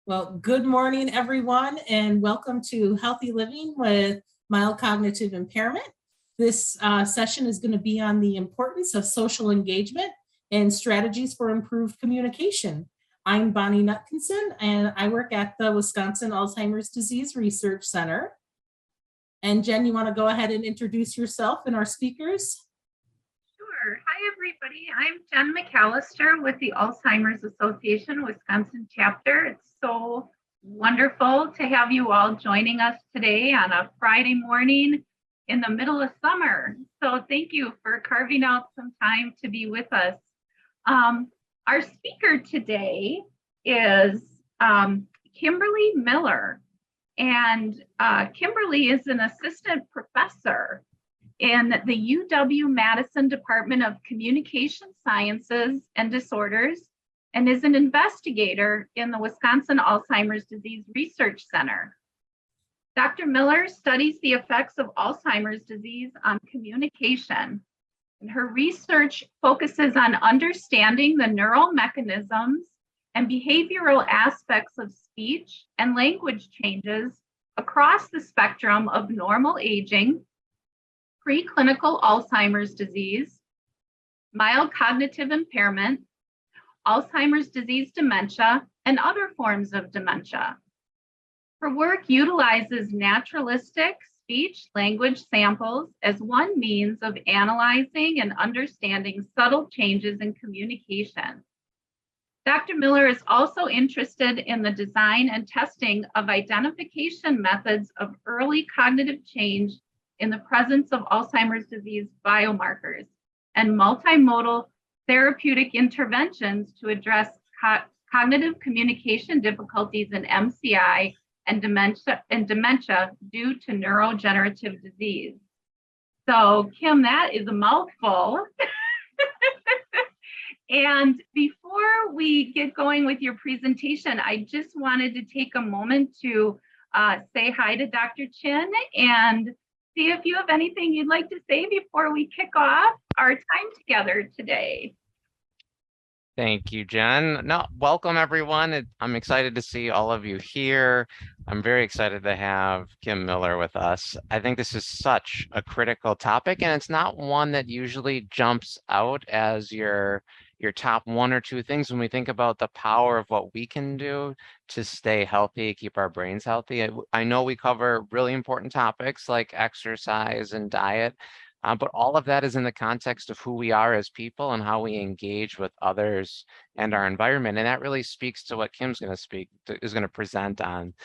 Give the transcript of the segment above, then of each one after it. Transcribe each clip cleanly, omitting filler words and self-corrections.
Well, good morning, everyone, and welcome to Healthy Living with Mild Cognitive Impairment. This session is going to be on the importance of social engagement and strategies for improved communication. I'm Bonnie Nutkinson, and I work at the Wisconsin Alzheimer's Disease Research Center. And Jen, you want to go ahead and introduce yourself and our speakers? Sure. Hi, everybody. I'm Jen McAllister with the Alzheimer's Association Wisconsin chapter. It's so wonderful to have you all joining us today on a Friday morning in the middle of summer. So thank you for carving out some time to be with us. Our speaker today is Kimberly Mueller. And Kimberly is an assistant professor in the UW-Madison Department of Communication Sciences and Disorders, and is an investigator in the Wisconsin Alzheimer's Disease Research Center. Dr. Mueller studies the effects of Alzheimer's disease on communication, and her research focuses on understanding the neural mechanisms and behavioral aspects of speech and language changes across the spectrum of normal aging, preclinical Alzheimer's disease, mild cognitive impairment, Alzheimer's disease dementia, and other forms of dementia. Her work utilizes naturalistic speech-language samples as one means of analyzing and understanding subtle changes in communication. Dr. Mueller is also interested in the design and testing of identification methods of early cognitive change in the presence of Alzheimer's disease biomarkers and multimodal therapeutic interventions to address cognitive communication difficulties in MCI and dementia due to neurodegenerative disease. So, Kim, that is a mouthful. And before we get going with your presentation, I just wanted to take a moment to say hi to Dr. Chin and see if you have anything you'd like to say before we kick off our time together today. Thank you, Jen. No, welcome everyone. I'm excited to see all of you here. I'm very excited to have Kim Mueller with us. I think this is such a critical topic, and it's not one that usually jumps out as your top one or two things when we think about the power of what we can do to stay healthy, keep our brains healthy. I know we cover really important topics like exercise and diet, but all of that is in the context of who we are as people and how we engage with others and our environment. And that really speaks to what Kim's going to present on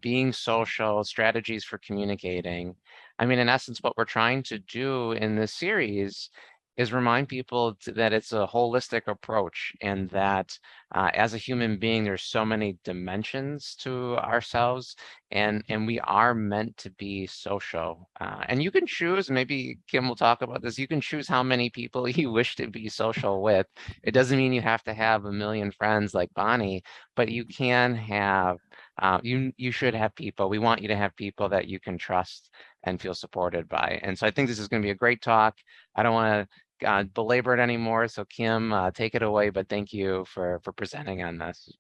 being social, strategies for communicating. I mean, in essence, what we're trying to do in this series is remind people that it's a holistic approach, and that as a human being, there's so many dimensions to ourselves, and we are meant to be social. And you can choose, maybe Kim will talk about this, you can choose how many people you wish to be social with. It doesn't mean you have to have a million friends like Bonnie, but you can have, you should have people. We want you to have people that you can trust and feel supported by. And so I think this is going to be a great talk. I don't want to belabor it anymore. So Kim, take it away, but thank you for presenting on this.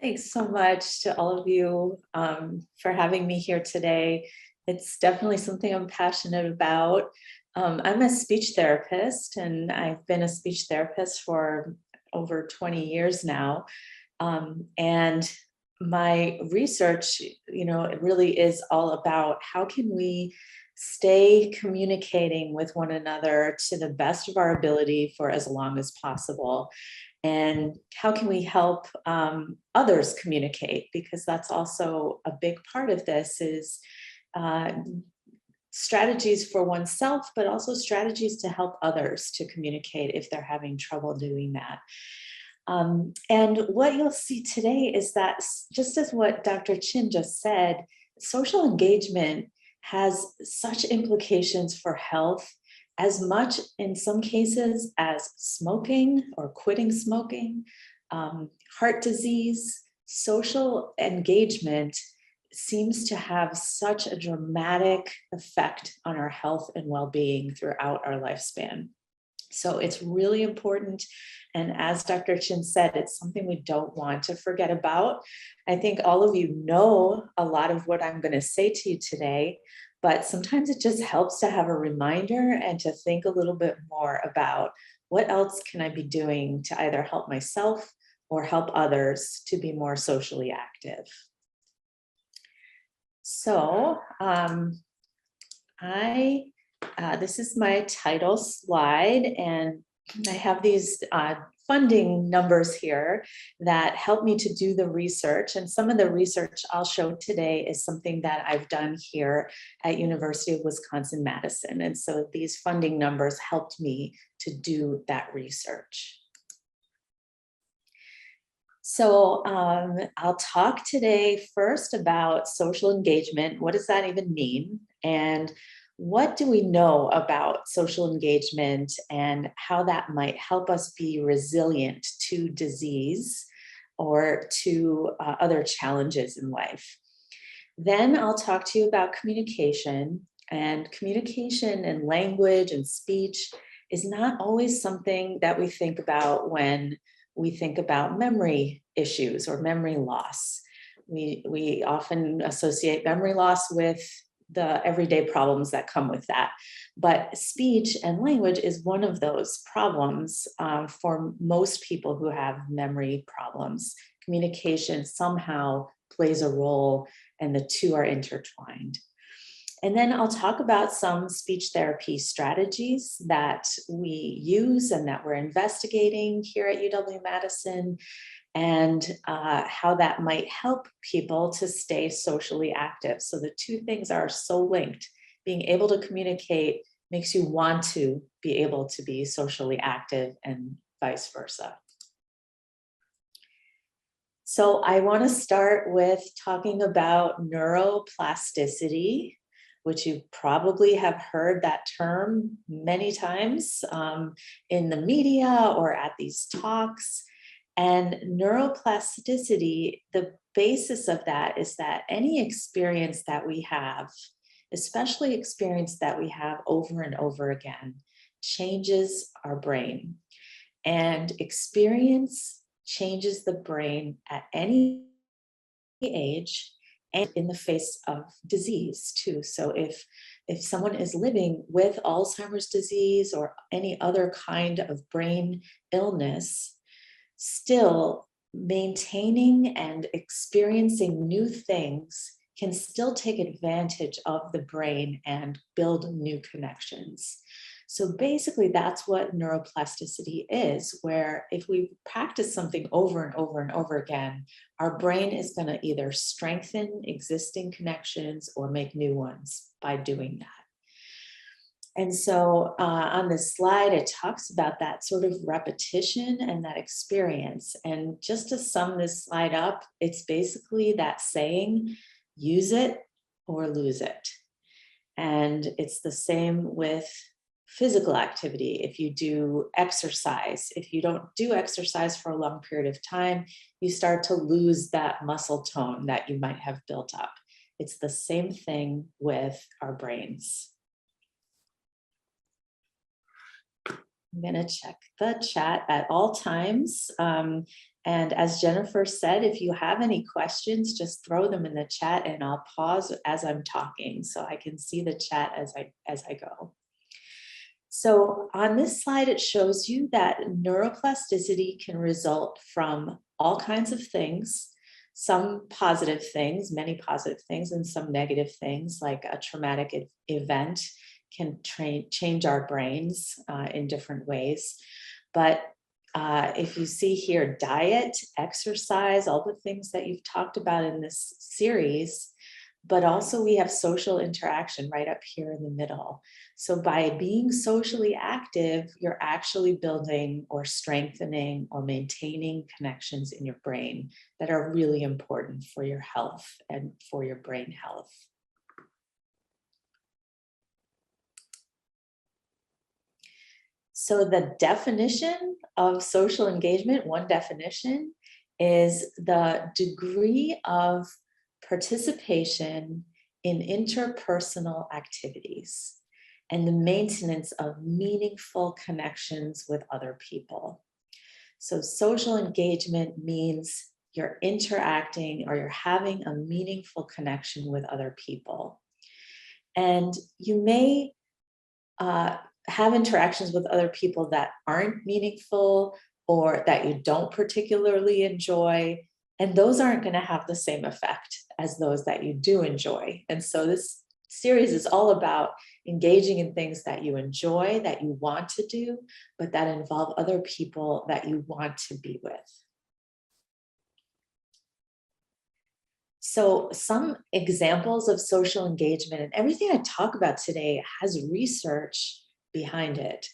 Thanks so much to all of you for having me here today. It's definitely something I'm passionate about. I'm a speech therapist, and I've been a speech therapist for over 20 years now. And my research, it really is all about how can we stay communicating with one another to the best of our ability for as long as possible. And how can we help others communicate? Because that's also a big part of this is strategies for oneself, but also strategies to help others to communicate if they're having trouble doing that. And what you'll see today is that, just as what Dr. Chin just said, social engagement has such implications for health, as much in some cases as smoking or quitting smoking, heart disease. Social engagement seems to have such a dramatic effect on our health and well-being throughout our lifespan. So it's really important. And as Dr. Chin said, it's something we don't want to forget about. I think all of you know a lot of what I'm going to say to you today, but sometimes it just helps to have a reminder and to think a little bit more about what else can I be doing to either help myself or help others to be more socially active. So this is my title slide, and I have these funding numbers here that help me to do the research. And some of the research I'll show today is something that I've done here at University of Wisconsin-Madison. And so these funding numbers helped me to do that research. So I'll talk today first about social engagement. What does that even mean? And what do we know about social engagement and how that might help us be resilient to disease or to other challenges in life? Then I'll talk to you about communication, and communication and language and speech is not always something that we think about when we think about memory issues or memory loss. We often associate memory loss with the everyday problems that come with that. But speech and language is one of those problems for most people who have memory problems. Communication somehow plays a role, and the two are intertwined. And then I'll talk about some speech therapy strategies that we use and that we're investigating here at UW-Madison, and how that might help people to stay socially active. So the two things are so linked. Being able to communicate makes you want to be able to be socially active, and vice versa. So I want to start with talking about neuroplasticity, which you probably have heard that term many times in the media or at these talks. And neuroplasticity, the basis of that is that any experience that we have, especially experience that we have over and over again, changes our brain. And experience changes the brain at any age and in the face of disease too. So if someone is living with Alzheimer's disease or any other kind of brain illness, still maintaining and experiencing new things can still take advantage of the brain and build new connections. So basically that's what neuroplasticity is, where if we practice something over and over and over again, our brain is going to either strengthen existing connections or make new ones by doing that. And so on this slide, it talks about that sort of repetition and that experience. And just to sum this slide up, it's basically that saying, use it or lose it. And it's the same with physical activity. If you do exercise, if you don't do exercise for a long period of time, you start to lose that muscle tone that you might have built up. It's the same thing with our brains. I'm going to check the chat at all times. And as Jennifer said, if you have any questions, just throw them in the chat and I'll pause as I'm talking so I can see the chat as I go. So on this slide, it shows you that neuroplasticity can result from all kinds of things, some positive things, many positive things, and some negative things, like a traumatic event can change our brains in different ways. But if you see here, diet, exercise, all the things that you've talked about in this series, but also we have social interaction right up here in the middle. So by being socially active, you're actually building or strengthening or maintaining connections in your brain that are really important for your health and for your brain health. So the definition of social engagement, one definition, is the degree of participation in interpersonal activities. and the maintenance of meaningful connections with other people. So social engagement means you're interacting or you're having a meaningful connection with other people. And you may have interactions with other people that aren't meaningful or that you don't particularly enjoy. And those aren't going to have the same effect as those that you do enjoy. And so this series is all about engaging in things that you enjoy, that you want to do, but that involve other people that you want to be with. So some examples of social engagement, and everything I talk about today has research behind it.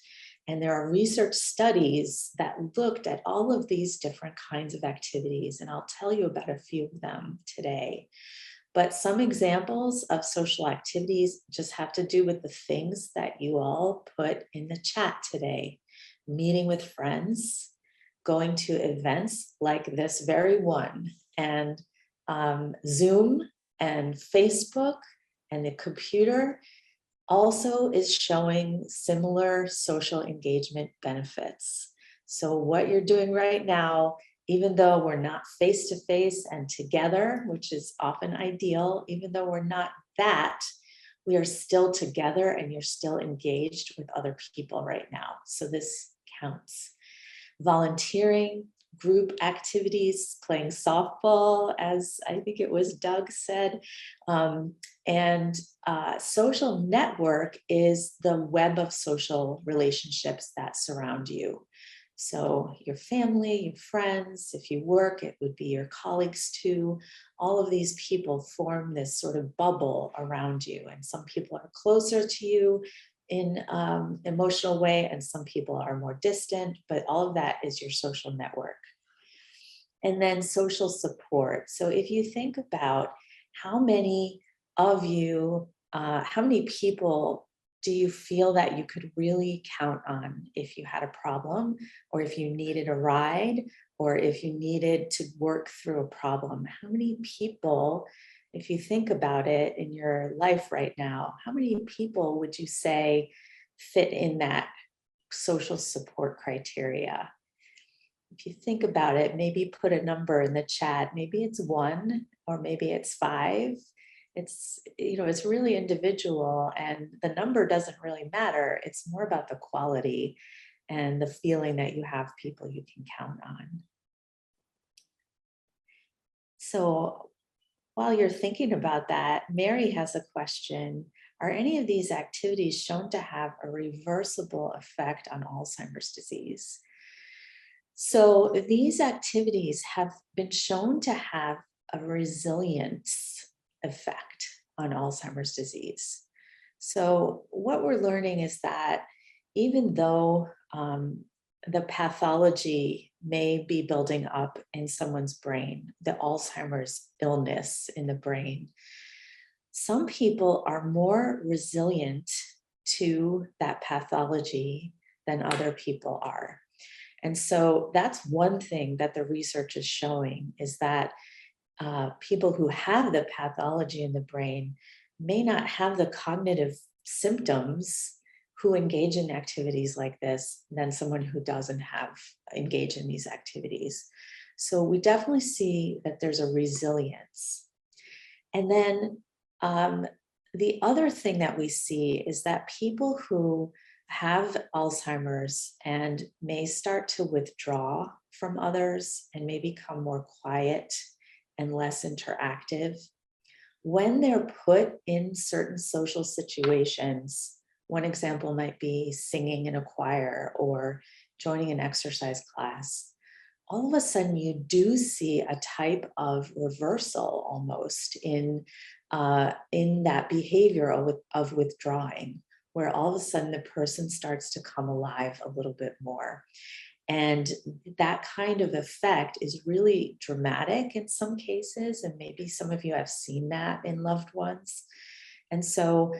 And there are research studies that looked at all of these different kinds of activities, and I'll tell you about a few of them today. But some examples of social activities just have to do with the things that you all put in the chat today. Meeting with friends, going to events like this very one, and Zoom and Facebook and the computer also is showing similar social engagement benefits. So what you're doing right now, even though we're not face-to-face and together, which is often ideal, even though we're not that, we are still together and you're still engaged with other people right now. So this counts. Volunteering, group activities, playing softball, as I think it was Doug said, and social network is the web of social relationships that surround you. So your family, your friends, if you work, it would be your colleagues too. All of these people form this sort of bubble around you, and some people are closer to you in emotional way, and some people are more distant, but all of that is your social network. And then social support. So if you think about how many of you, how many people do you feel that you could really count on if you had a problem, or if you needed a ride, or if you needed to work through a problem? How many people, if you think about it in your life right now, how many people would you say fit in that social support criteria? If you think about it, maybe put a number in the chat. Maybe it's 1 or maybe it's 5. It's, it's really individual, and the number doesn't really matter. It's more about the quality and the feeling that you have people you can count on. So while you're thinking about that, Mary has a question. Are any of these activities shown to have a reversible effect on Alzheimer's disease? So these activities have been shown to have a resilience effect on Alzheimer's disease. So what we're learning is that even though the pathology may be building up in someone's brain, the Alzheimer's illness in the brain, some people are more resilient to that pathology than other people are. And so that's one thing that the research is showing, is that people who have the pathology in the brain may not have the cognitive symptoms who engage in activities like this than someone who doesn't have engaged in these activities. So we definitely see that there's a resilience. And then the other thing that we see is that people who have Alzheimer's and may start to withdraw from others and may become more quiet and less interactive, when they're put in certain social situations, one example might be singing in a choir or joining an exercise class, all of a sudden you do see a type of reversal almost in that behavior of withdrawing, where all of a sudden the person starts to come alive a little bit more. And that kind of effect is really dramatic in some cases, and maybe some of you have seen that in loved ones. And so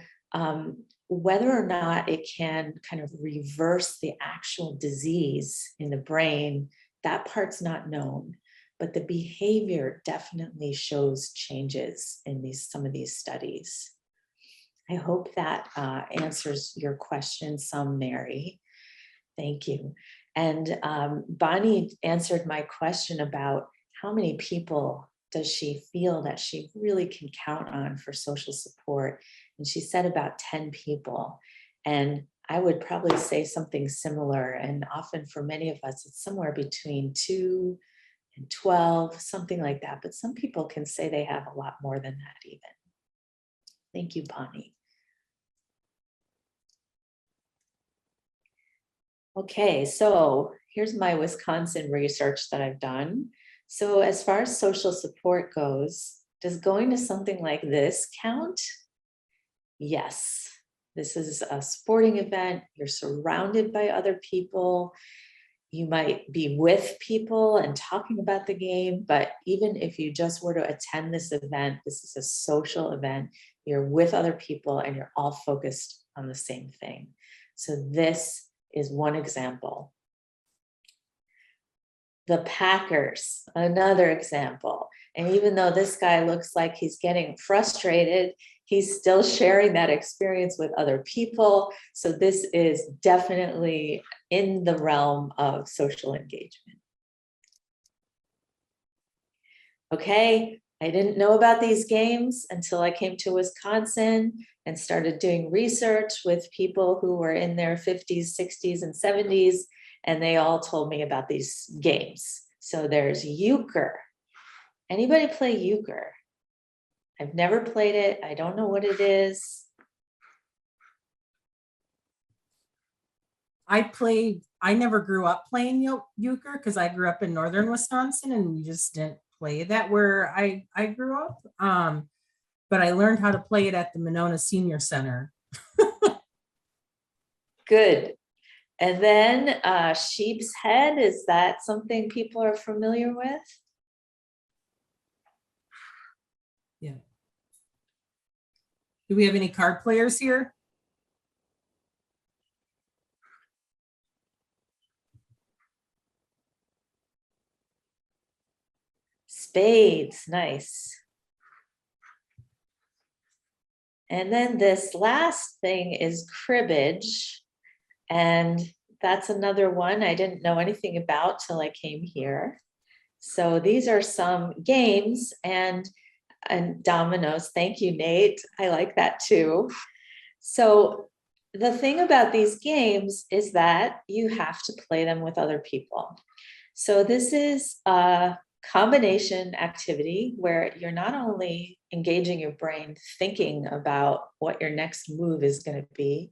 whether or not it can kind of reverse the actual disease in the brain, that part's not known, but the behavior definitely shows changes in some of these studies. I hope that answers your question some, Mary. Thank you. And Bonnie answered my question about how many people does she feel that she really can count on for social support. And she said about 10 people. And I would probably say something similar. And often for many of us, it's somewhere between 2 and 12, something like that. But some people can say they have a lot more than that even. Thank you, Bonnie. Okay, so here's my Wisconsin research that I've done. So as far as social support goes, does going to something like this count? Yes, this is a sporting event. You're surrounded by other people. You might be with people and talking about the game, but even if you just were to attend this event, this is a social event. You're with other people and you're all focused on the same thing. So this is one example. The Packers, another example. And even though this guy looks like he's getting frustrated, he's still sharing that experience with other people. So this is definitely in the realm of social engagement. Okay, I didn't know about these games until I came to Wisconsin and started doing research with people who were in their 50s, 60s, and 70s, and they all told me about these games. So there's euchre. Anybody play euchre? I've never played it. I don't know what it is. I never grew up playing euchre because I grew up in northern Wisconsin and we just didn't play that where I grew up. But I learned how to play it at the Monona Senior Center. Good. And then sheep's head, is that something people are familiar with? Yeah. Do we have any card players here? Spades, nice. And then this last thing is cribbage. And that's another one I didn't know anything about till I came here. So these are some games and dominoes. Thank you, Nate. I like that too. So the thing about these games is that you have to play them with other people. So this is a combination activity where you're not only engaging your brain thinking about what your next move is going to be,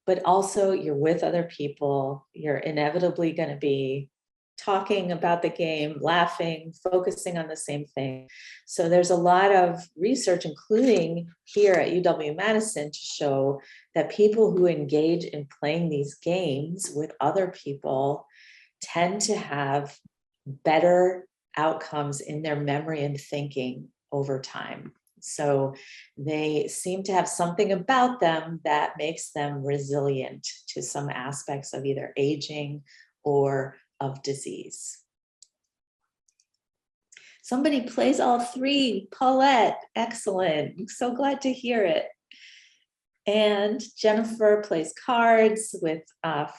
but also you're with other people. You're inevitably going to be talking about the game, laughing, focusing on the same thing. So there's a lot of research, including here at UW-Madison, to show that people who engage in playing these games with other people tend to have better outcomes in their memory and thinking over time. So they seem to have something about them that makes them resilient to some aspects of either aging or of disease. Somebody plays all three. Paulette, excellent. I'm so glad to hear it. And Jennifer plays cards with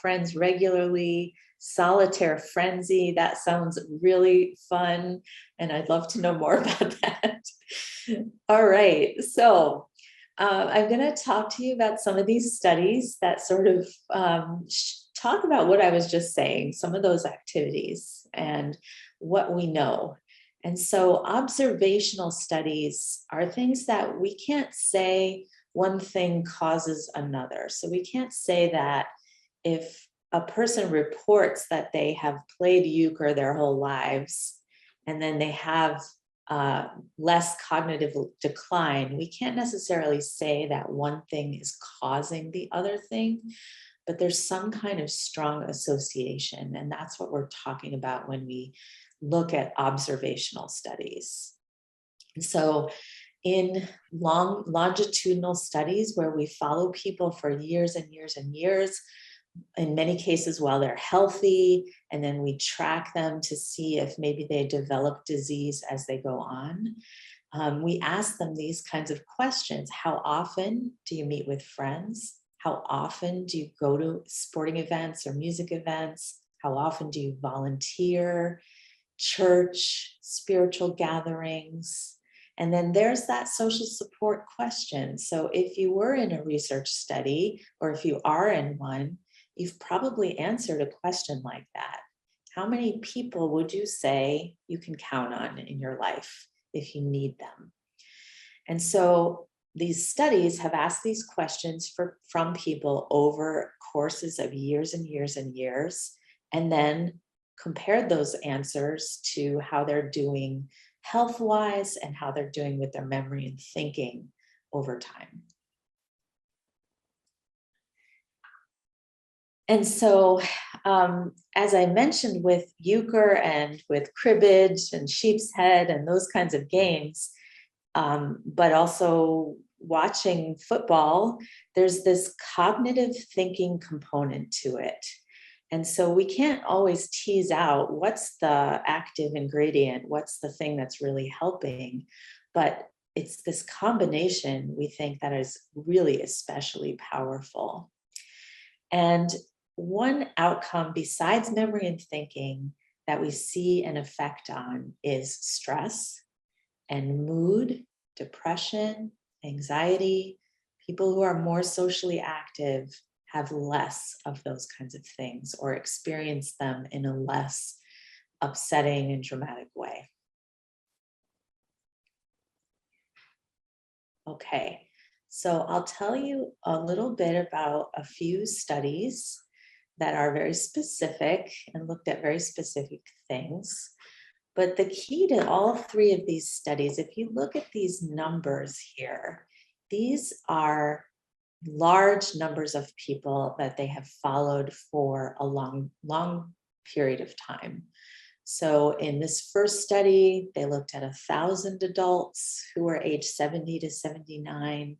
friends regularly. Solitaire frenzy, that sounds really fun. And I'd love to know more about that. All right, so I'm going to talk to you about some of these studies that sort of talk about what I was just saying, some of those activities and what we know. And so observational studies are things that we can't say one thing causes another. So we can't say that if a person reports that they have played euchre their whole lives and then they have less cognitive decline, we can't necessarily say that one thing is causing the other thing, but there's some kind of strong association. And that's what we're talking about when we look at observational studies. So in longitudinal studies where we follow people for years and years and years, in many cases while they're healthy, and then we track them to see if maybe they develop disease as they go on. We ask them these kinds of questions. How often do you meet with friends? How often do you go to sporting events or music events? How often do you volunteer? Church, spiritual gatherings. And then there's that social support question. So if you were in a research study, or if you are in one, you've probably answered a question like that. How many people would you say you can count on in your life if you need them? And so these studies have asked these questions from people over courses of years and years and years, and then compared those answers to how they're doing health-wise and how they're doing with their memory and thinking over time. And so, as I mentioned with euchre and with cribbage and sheep's head and those kinds of games, but also watching football, there's this cognitive thinking component to it. And so we can't always tease out what's the active ingredient, what's the thing that's really helping, but it's this combination we think that is really especially powerful. And one outcome besides memory and thinking that we see an effect on is stress and mood, depression, anxiety. People who are more socially active have less of those kinds of things or experience them in a less upsetting and dramatic way. Okay, so I'll tell you a little bit about a few studies that are very specific and looked at very specific things. But the key to all three of these studies, if you look at these numbers here, these are large numbers of people that they have followed for a long period of time. So in this first study, they looked at 1,000 adults who were aged 70 to 79.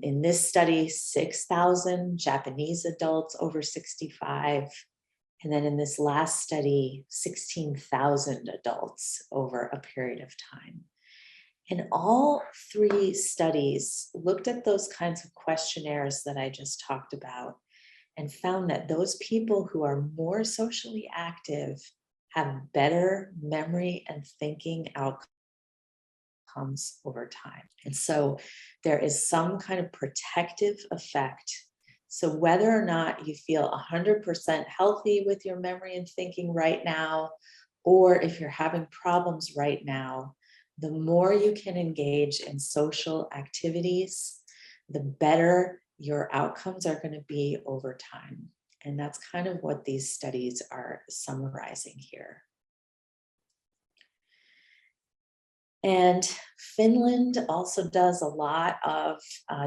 In this study, 6,000 Japanese adults over 65. And then in this last study, 16,000 adults over a period of time. And all three studies looked at those kinds of questionnaires that I just talked about and found that those people who are more socially active have better memory and thinking outcomes over time. And so there is some kind of protective effect. So whether or not you feel 100% healthy with your memory and thinking right now, or if you're having problems right now, the more you can engage in social activities, the better your outcomes are going to be over time. And that's kind of what these studies are summarizing here. And Finland also does a lot of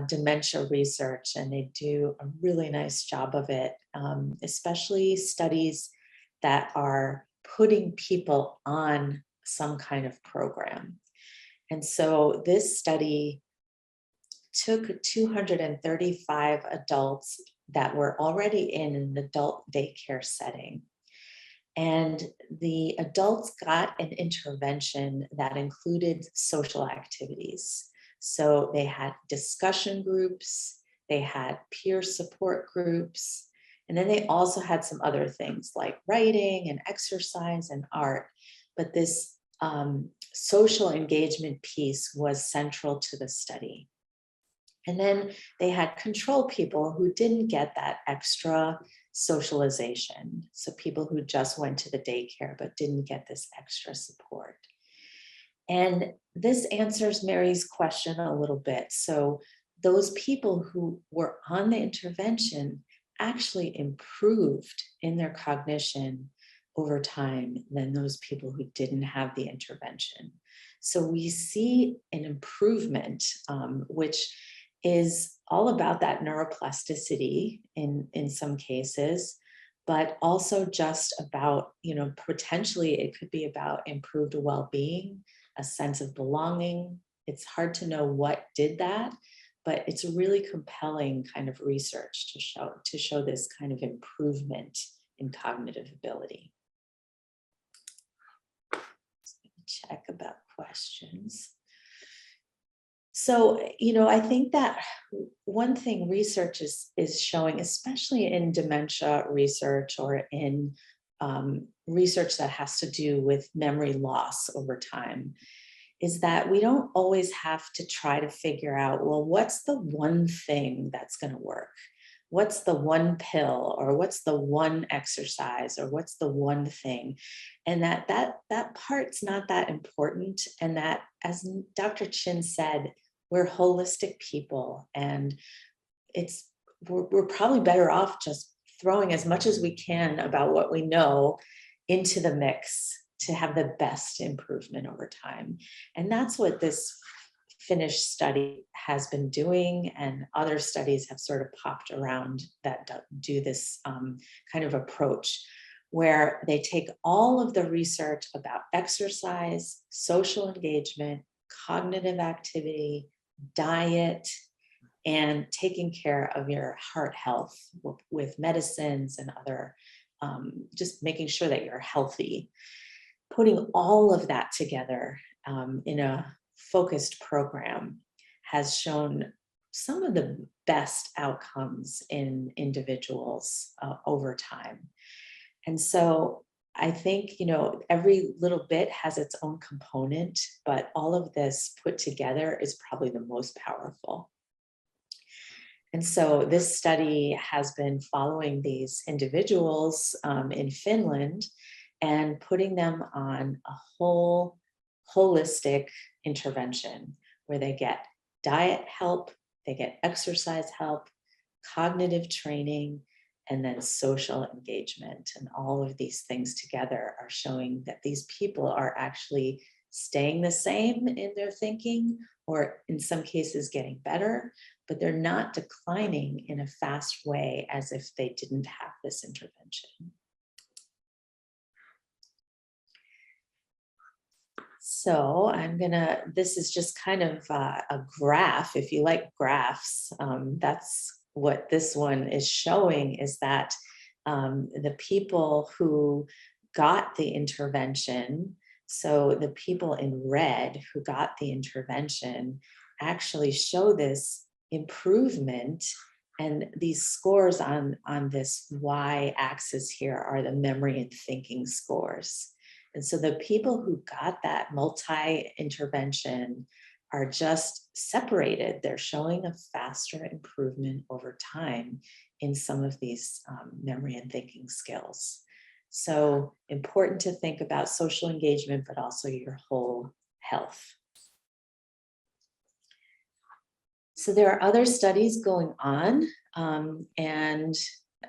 dementia research, and they do a really nice job of it, especially studies that are putting people on some kind of program. And so this study took 235 adults that were already in an adult daycare setting. And the adults got an intervention that included social activities. So they had discussion groups, they had peer support groups, and then they also had some other things like writing and exercise and art. But this social engagement piece was central to the study. And then they had control people who didn't get that extra socialization. So people who just went to the daycare but didn't get this extra support. And this answers Mary's question a little bit. So those people who were on the intervention actually improved in their cognition over time than those people who didn't have the intervention. So we see an improvement, which is all about that neuroplasticity in some cases, but also just about, potentially it could be about improved well-being, a sense of belonging. It's hard to know what did that, but it's really compelling kind of research to show this kind of improvement in cognitive ability. check about questions. So, I think that one thing research is showing, especially in dementia research or in research that has to do with memory loss over time, is that we don't always have to try to figure out, well, what's the one thing that's going to work? What's the one pill, or what's the one exercise, or what's the one thing? And that part's not that important. And that, as Dr. Chin said, we're holistic people, and we're probably better off just throwing as much as we can about what we know into the mix to have the best improvement over time. And that's what this Finnish study has been doing, and other studies have sort of popped around that do this kind of approach, where they take all of the research about exercise, social engagement, cognitive activity, diet, and taking care of your heart health with medicines and other, just making sure that you're healthy. Putting all of that together in a focused program has shown some of the best outcomes in individuals over time. And so I think, every little bit has its own component, but all of this put together is probably the most powerful. And so this study has been following these individuals in Finland and putting them on a holistic intervention where they get diet help, they get exercise help, cognitive training, and then social engagement. And all of these things together are showing that these people are actually staying the same in their thinking, or in some cases getting better, but they're not declining in a fast way as if they didn't have this intervention. So this is just kind of a graph. If you like graphs, that's what this one is showing, is that the people who got the intervention, so the people in red who got the intervention, actually show this improvement. And these scores on this y-axis here are the memory and thinking scores. And so the people who got that multi-intervention are just separated. They're showing a faster improvement over time in some of these memory and thinking skills. So important to think about social engagement, but also your whole health. So there are other studies going on, and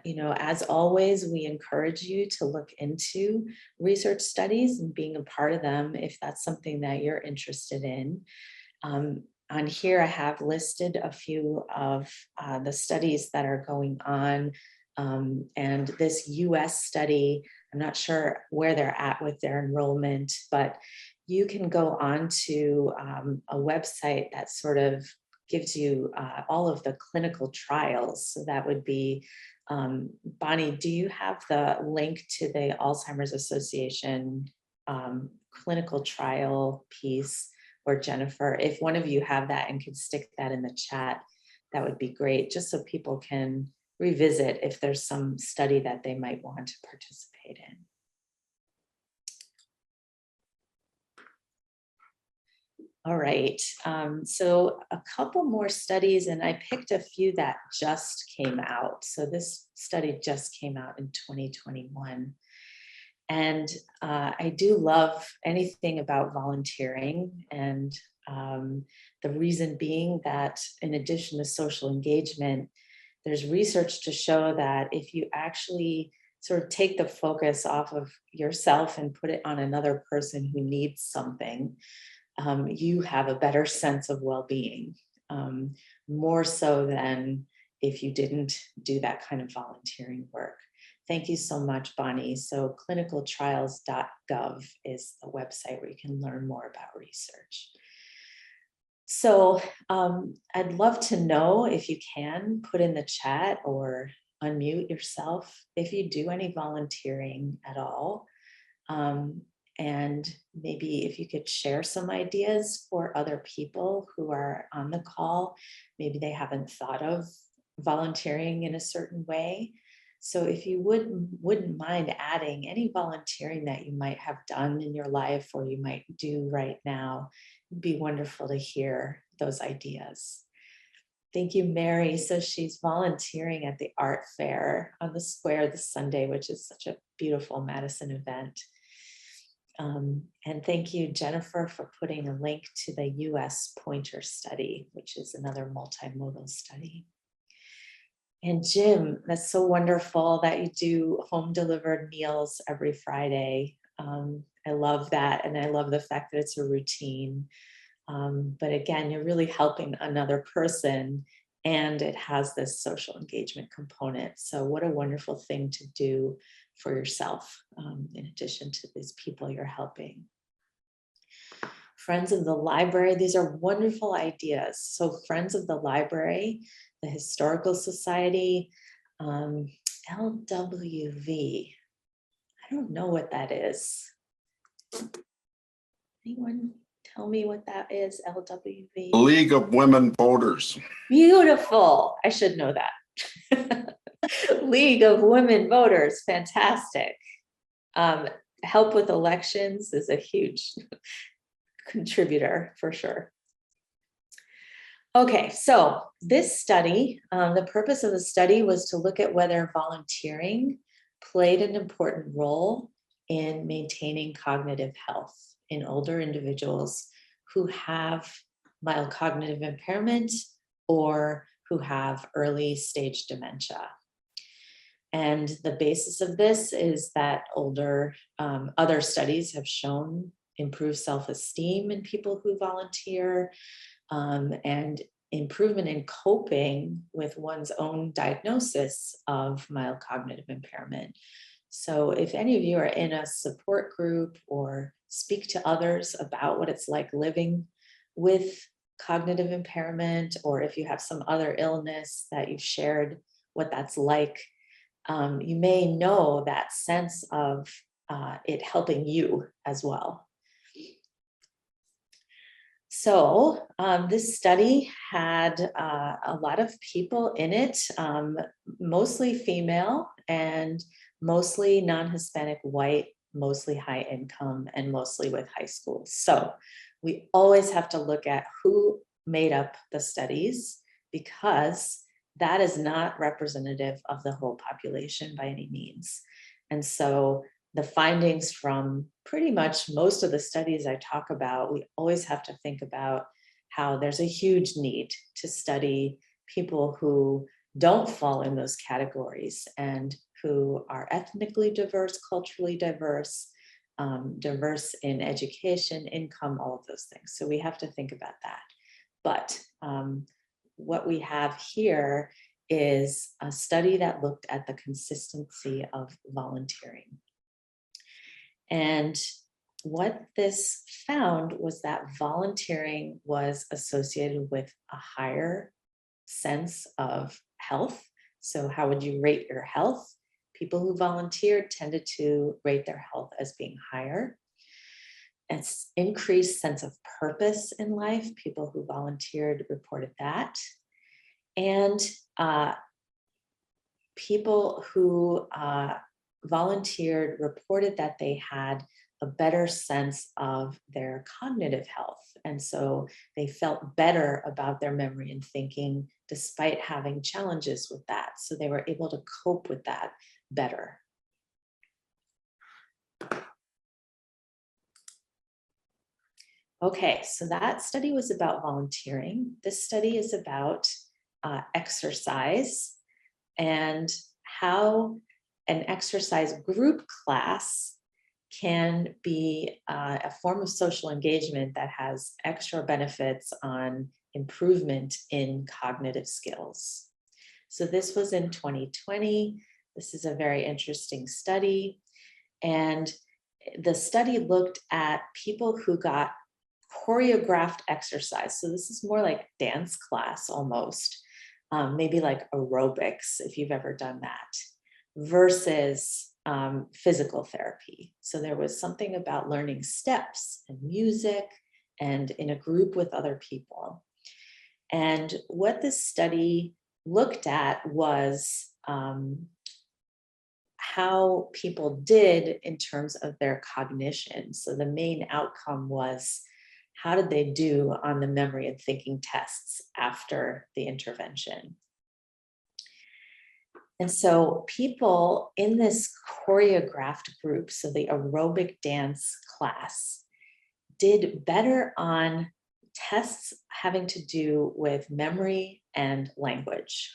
as always, we encourage you to look into research studies and being a part of them if that's something that you're interested in. On here, I have listed a few of the studies that are going on. And this US study, I'm not sure where they're at with their enrollment, but you can go on to a website that sort of gives you all of the clinical trials. So that would be, Bonnie, do you have the link to the Alzheimer's Association clinical trial piece? Or Jennifer, if one of you have that and could stick that in the chat, that would be great, just so people can revisit if there's some study that they might want to participate in. All right, so a couple more studies, and I picked a few that just came out. So this study just came out in 2021. And I do love anything about volunteering, and the reason being that in addition to social engagement, there's research to show that if you actually sort of take the focus off of yourself and put it on another person who needs something, you have a better sense of well-being, more so than if you didn't do that kind of volunteering work. Thank you so much, Bonnie. So clinicaltrials.gov is the website where you can learn more about research. So I'd love to know if you can put in the chat or unmute yourself if you do any volunteering at all. And maybe if you could share some ideas for other people who are on the call, maybe they haven't thought of volunteering in a certain way. So if you wouldn't mind adding any volunteering that you might have done in your life or you might do right now, it'd be wonderful to hear those ideas. Thank you, Mary. So she's volunteering at the art fair on the square this Sunday, which is such a beautiful Madison event. And thank you, Jennifer, for putting a link to the US Pointer study, which is another multimodal study. And Jim, that's so wonderful that you do home delivered meals every Friday. I love that. And I love the fact that it's a routine. But again, you're really helping another person and it has this social engagement component. So what a wonderful thing to do for yourself, in addition to these people you're helping. Friends of the Library, these are wonderful ideas. So Friends of the Library, the Historical Society, LWV. I don't know what that is. Anyone tell me what that is, LWV? League of Women Voters. Beautiful. I should know that. League of Women Voters, fantastic. Help with elections is a huge contributor for sure. Okay, so this study, the purpose of the study was to look at whether volunteering played an important role in maintaining cognitive health in older individuals who have mild cognitive impairment or who have early stage dementia. And the basis of this is that other studies have shown improved self-esteem in people who volunteer, and improvement in coping with one's own diagnosis of mild cognitive impairment. So if any of you are in a support group or speak to others about what it's like living with cognitive impairment, or if you have some other illness that you've shared what that's like, you may know that sense of it helping you as well. So this study had a lot of people in it, mostly female and mostly non-Hispanic white, mostly high income, and mostly with high schools. So we always have to look at who made up the studies, because that is not representative of the whole population by any means. And so the findings from pretty much most of the studies I talk about, we always have to think about how there's a huge need to study people who don't fall in those categories and who are ethnically diverse, culturally diverse, diverse in education, income, all of those things. So we have to think about that. But what we have here is a study that looked at the consistency of volunteering. And what this found was that volunteering was associated with a higher sense of health. So how would you rate your health? People who volunteered tended to rate their health as being higher. It's increased sense of purpose in life. People who volunteered reported that. And people who volunteered reported that they had a better sense of their cognitive health. And so they felt better about their memory and thinking despite having challenges with that. So they were able to cope with that better. Okay, so that study was about volunteering. This study is about exercise and how an exercise group class can be a form of social engagement that has extra benefits on improvement in cognitive skills. So this was in 2020. This is a very interesting study. And the study looked at people who got choreographed exercise. So this is more like dance class almost, maybe like aerobics, if you've ever done that, versus physical therapy. So there was something about learning steps and music and in a group with other people. And what this study looked at was how people did in terms of their cognition. So the main outcome was, how did they do on the memory and thinking tests after the intervention? And so people in this choreographed group, so the aerobic dance class, did better on tests having to do with memory and language.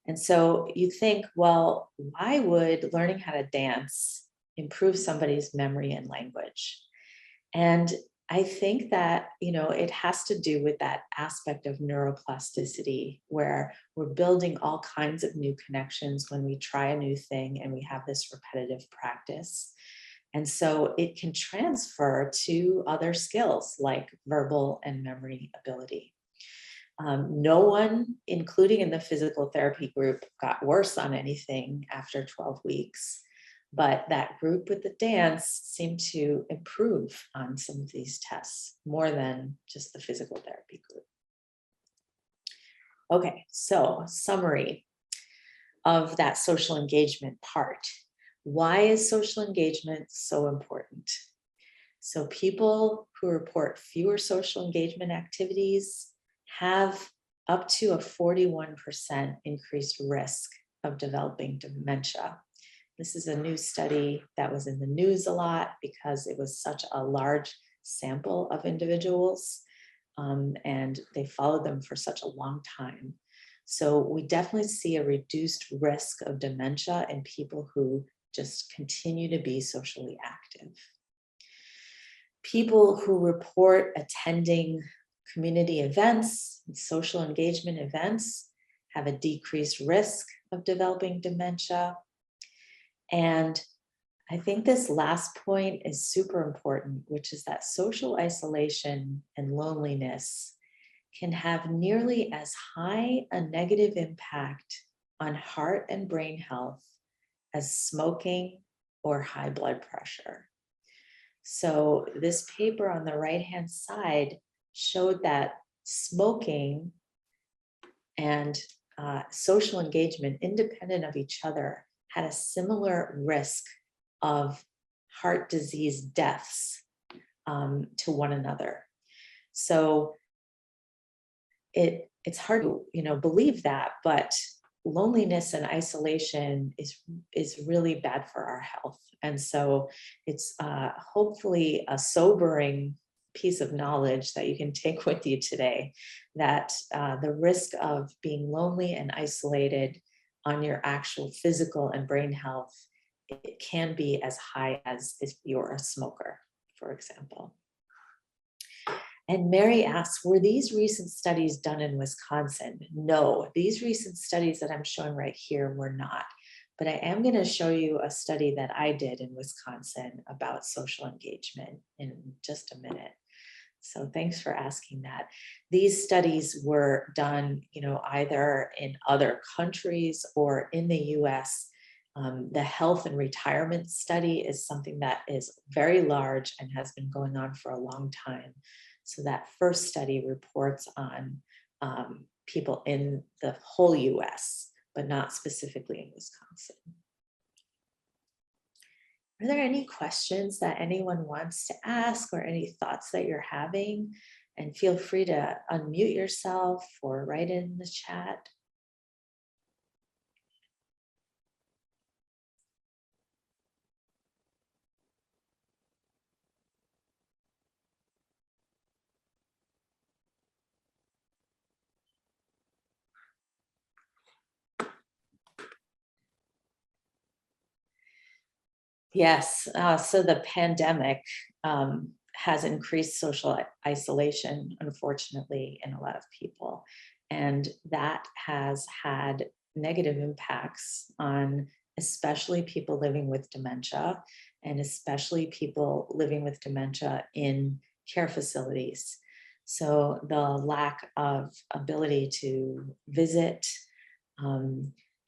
And so you think, well, why would learning how to dance improve somebody's memory and language? And I think that, it has to do with that aspect of neuroplasticity, where we're building all kinds of new connections when we try a new thing and we have this repetitive practice. And so it can transfer to other skills like verbal and memory ability. No one, including in the physical therapy group, got worse on anything after 12 weeks, but that group with the dance seemed to improve on some of these tests more than just the physical therapy group. Okay, so summary of that social engagement part. Why is social engagement so important? So people who report fewer social engagement activities have up to a 41% increased risk of developing dementia. This is a new study that was in the news a lot because it was such a large sample of individuals, and they followed them for such a long time. So we definitely see a reduced risk of dementia in people who just continue to be socially active. People who report attending community events and social engagement events have a decreased risk of developing dementia. And I think this last point is super important, which is that social isolation and loneliness can have nearly as high a negative impact on heart and brain health as smoking or high blood pressure. So this paper on the right-hand side showed that smoking and social engagement, independent of each other, had a similar risk of heart disease deaths to one another. So it's hard to believe that, but loneliness and isolation is really bad for our health. And so it's hopefully a sobering piece of knowledge that you can take with you today, that the risk of being lonely and isolated on your actual physical and brain health, it can be as high as if you're a smoker, for example. And Mary asks, were these recent studies done in Wisconsin? No, these recent studies that I'm showing right here were not. But I am going to show you a study that I did in Wisconsin about social engagement in just a minute. So thanks for asking that. These studies were done, either in other countries or in the US. The health and retirement study is something that is very large and has been going on for a long time. So that first study reports on people in the whole US, but not specifically in Wisconsin. Are there any questions that anyone wants to ask or any thoughts that you're having? And feel free to unmute yourself or write in the chat. Yes, so the pandemic has increased social isolation, unfortunately, in a lot of people. And that has had negative impacts on especially people living with dementia, and especially people living with dementia in care facilities. So the lack of ability to visit,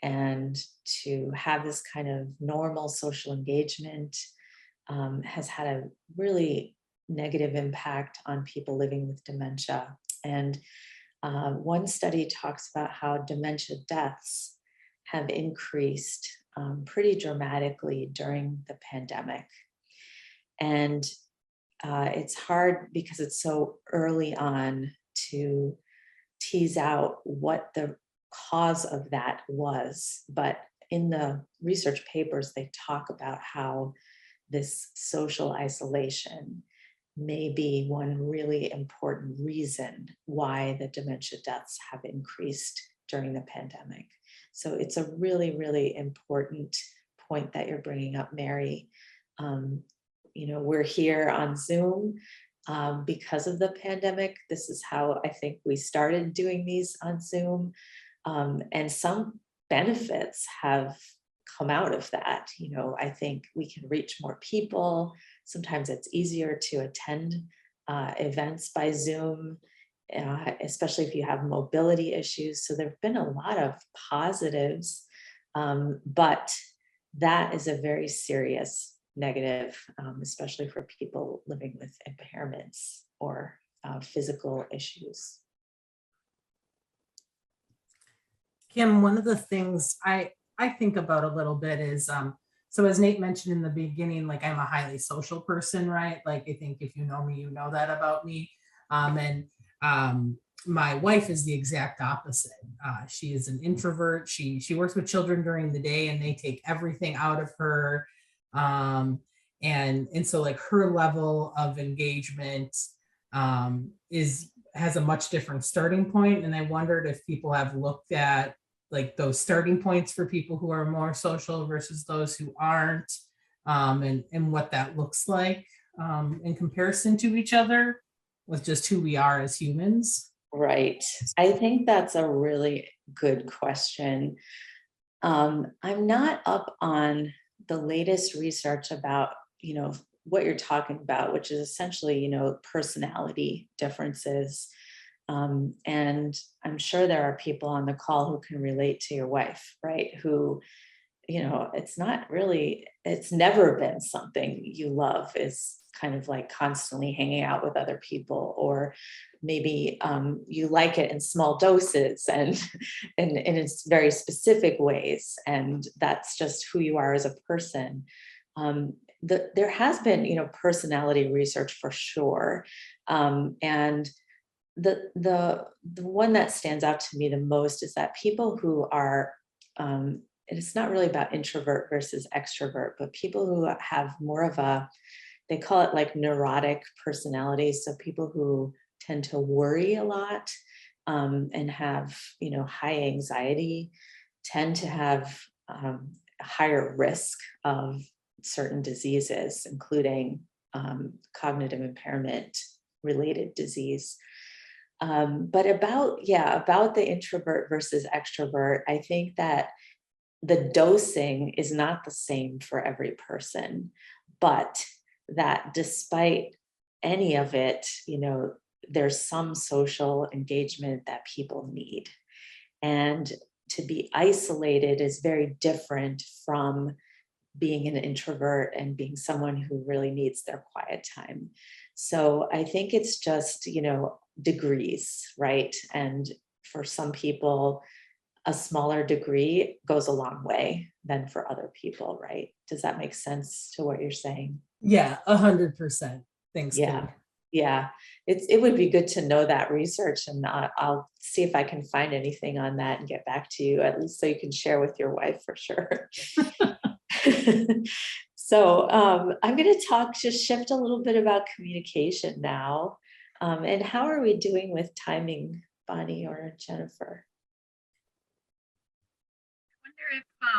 and to have this kind of normal social engagement has had a really negative impact on people living with dementia. And one study talks about how dementia deaths have increased pretty dramatically during the pandemic. And it's hard because it's so early on to tease out what the cause of that was. But in the research papers, they talk about how this social isolation may be one really important reason why the dementia deaths have increased during the pandemic. So it's a really, really important point that you're bringing up, Mary. We're here on Zoom because of the pandemic. This is how I think we started doing these on Zoom. And some benefits have come out of that. I think we can reach more people. Sometimes it's easier to attend events by Zoom, especially if you have mobility issues. So there've been a lot of positives, but that is a very serious negative, especially for people living with impairments or physical issues. Kim, one of the things I think about a little bit is, so as Nate mentioned in the beginning, like I'm a highly social person, right? Like I think if you know me, you know that about me. My wife is the exact opposite. She is an introvert. She works with children during the day and they take everything out of her. And so like her level of engagement has a much different starting point. And I wondered if people have looked at like those starting points for people who are more social versus those who aren't, and what that looks like in comparison to each other with just who we are as humans. Right. I think that's a really good question. I'm not up on the latest research about, what you're talking about, which is essentially, personality differences. And I'm sure there are people on the call who can relate to your wife, right? Who, it's never been something you love, is kind of like constantly hanging out with other people, or maybe you like it in small doses and in very specific ways. And that's just who you are as a person. There has been, personality research for sure. And the one that stands out to me the most is that people who are, and it's not really about introvert versus extrovert, but people who have more of they call it like neurotic personalities. So people who tend to worry a lot and have, high anxiety tend to have a higher risk of certain diseases, including cognitive impairment related disease. But about the introvert versus extrovert, I think that the dosing is not the same for every person, but that despite any of it, there's some social engagement that people need. And to be isolated is very different from being an introvert and being someone who really needs their quiet time. So I think it's just, degrees, right? And for some people, a smaller degree goes a long way than for other people, right? Does that make sense to what you're saying? Yeah, 100%. Thanks. Yeah. Kim. Yeah, it would be good to know that research, and I'll see if I can find anything on that and get back to you, at least so you can share with your wife for sure. So I'm going to just shift a little bit about communication now. And how are we doing with timing, Bonnie or Jennifer? I wonder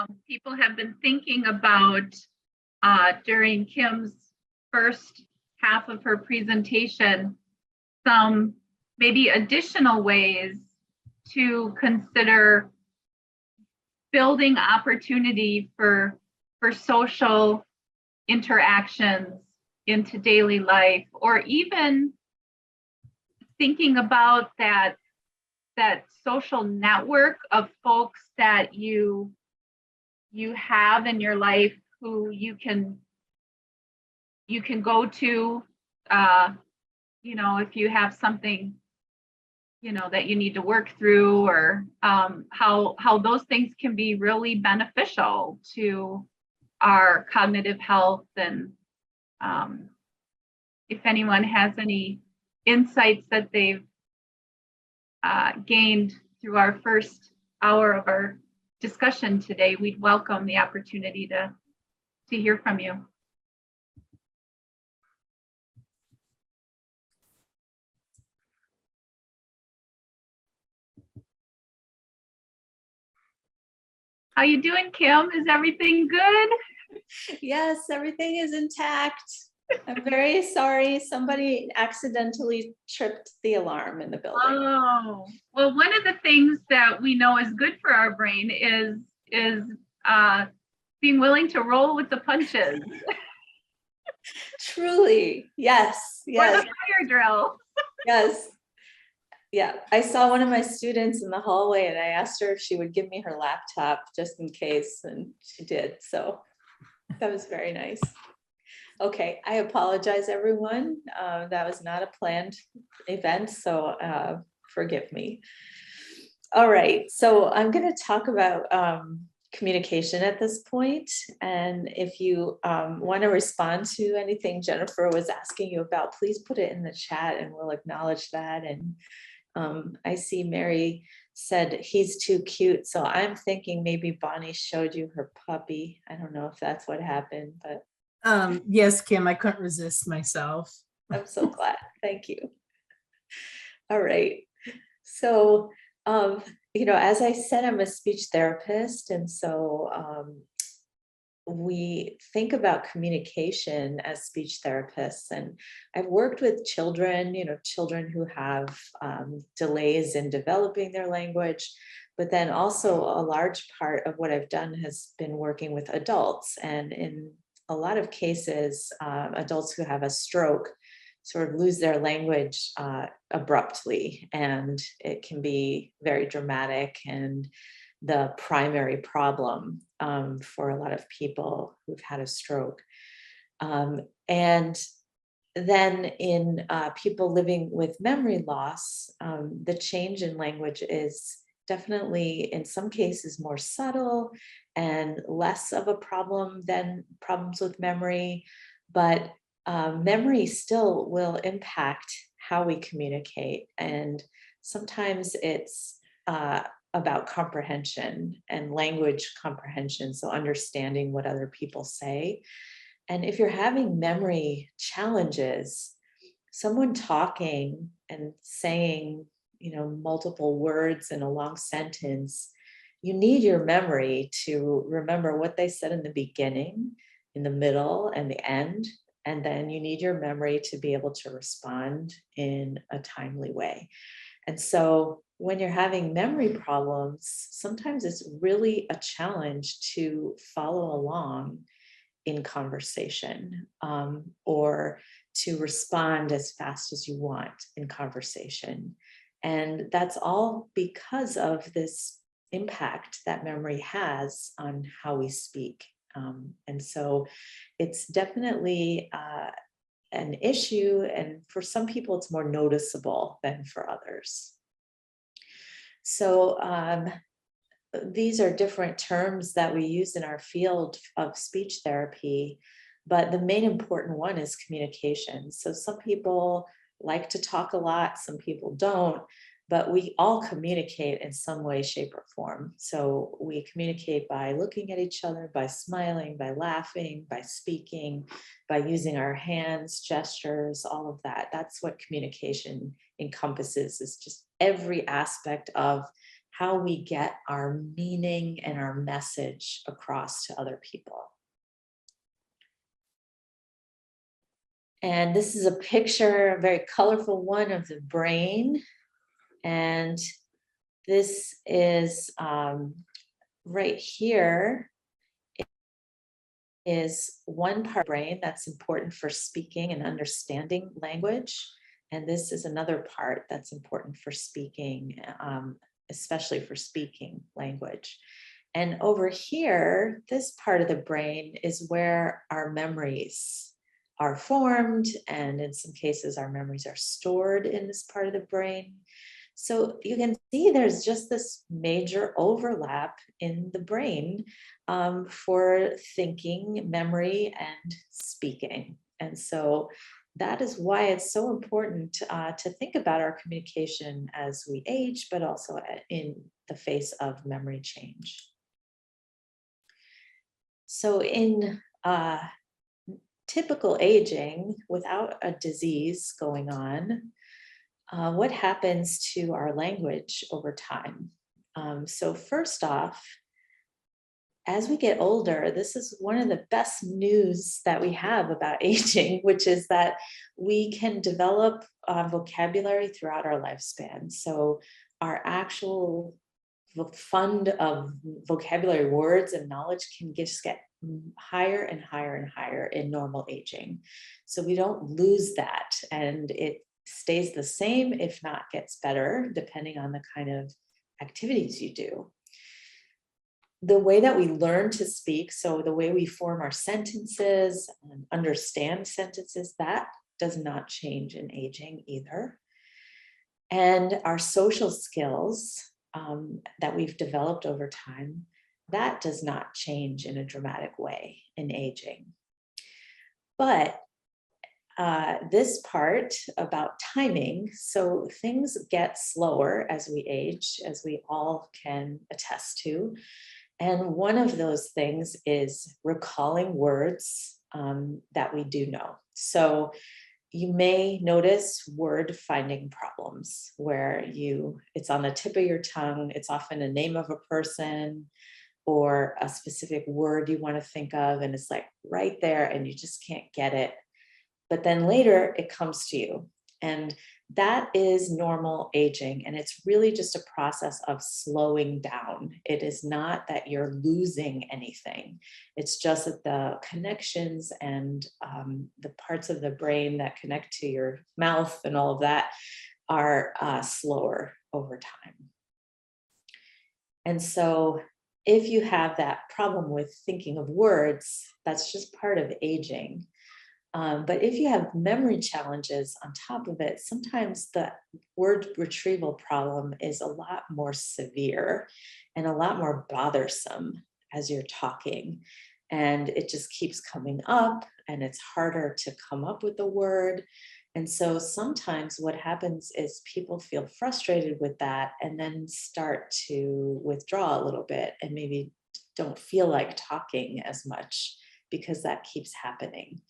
if people have been thinking about during Kim's first half of her presentation, some maybe additional ways to consider building opportunity for social interactions into daily life, or even thinking about that that social network of folks that you have in your life who you can go to, if you have something, that you need to work through, or how those things can be really beneficial to our cognitive health. And if anyone has any insights that they've gained through our first hour of our discussion today, we'd welcome the opportunity to hear from you. How you doing, Kim? Is everything good? Yes, everything is intact. I'm very sorry. Somebody accidentally tripped the alarm in the building. Oh, well, one of the things that we know is good for our brain is being willing to roll with the punches. Truly, yes, Or yes, the fire drill. yes. Yeah, I saw one of my students in the hallway and I asked her if she would give me her laptop just in case, and she did. So that was very nice. Okay, I apologize, everyone. That was not a planned event, so forgive me. All right, so I'm going to talk about communication at this point. And if you want to respond to anything Jennifer was asking you about, please put it in the chat and we'll acknowledge that. And I see Mary said he's too cute. So I'm thinking maybe Bonnie showed you her puppy. I don't know if that's what happened, but. Yes, Kim, I couldn't resist myself. I'm so glad. Thank you. All right. So, as I said, I'm a speech therapist. And so we think about communication as speech therapists. And I've worked with children, children who have delays in developing their language. But then also a large part of what I've done has been working with adults. And in a lot of cases, adults who have a stroke sort of lose their language abruptly, and it can be very dramatic and the primary problem for a lot of people who've had a stroke. And then in people living with memory loss, the change in language is definitely in some cases more subtle and less of a problem than problems with memory, but memory still will impact how we communicate. And sometimes it's about comprehension and language comprehension, so understanding what other people say. And if you're having memory challenges, someone talking and saying, multiple words in a long sentence, you need your memory to remember what they said in the beginning, in the middle, and the end. And then you need your memory to be able to respond in a timely way. And so when you're having memory problems, sometimes it's really a challenge to follow along in conversation or to respond as fast as you want in conversation. And that's all because of this impact that memory has on how we speak. And so it's definitely an issue, and for some people it's more noticeable than for others. So these are different terms that we use in our field of speech therapy, but the main important one is communication. So some people like to talk a lot, some people don't, but we all communicate in some way, shape, or form. So we communicate by looking at each other, by smiling, by laughing, by speaking, by using our hands, gestures, all of that. That's what communication encompasses, is just every aspect of how we get our meaning and our message across to other people. And this is a picture, a very colorful one, of the brain. And this is right here is one part of the brain that's important for speaking and understanding language. And this is another part that's important for speaking, especially for speaking language. And over here, this part of the brain is where our memories are formed. And in some cases, our memories are stored in this part of the brain. So you can see there's just this major overlap in the brain for thinking, memory, and speaking. And so that is why it's so important to think about our communication as we age, but also in the face of memory change. So in typical aging, without a disease going on, what happens to our language over time? So first off, as we get older, this is one of the best news that we have about aging, which is that we can develop vocabulary throughout our lifespan. So our actual fund of vocabulary words and knowledge can just get higher and higher and higher in normal aging. So we don't lose that, and it stays the same, if not gets better, depending on the kind of activities you do. The way that we learn to speak, so the way we form our sentences and understand sentences, that does not change in aging either. And our social skills that we've developed over time, that does not change in a dramatic way in aging. But this part about timing, so things get slower as we age, as we all can attest to. And one of those things is recalling words that we do know. So you may notice word finding problems where it's on the tip of your tongue. It's often a name of a person or a specific word you want to think of, and it's like right there and you just can't get it. But then later it comes to you, and that is normal aging. And it's really just a process of slowing down. It is not that you're losing anything. It's just that the connections and the parts of the brain that connect to your mouth and all of that are slower over time. And so if you have that problem with thinking of words, that's just part of aging. But if you have memory challenges on top of it, sometimes the word retrieval problem is a lot more severe and a lot more bothersome as you're talking. And it just keeps coming up and it's harder to come up with the word. And so sometimes what happens is people feel frustrated with that and then start to withdraw a little bit and maybe don't feel like talking as much because that keeps happening.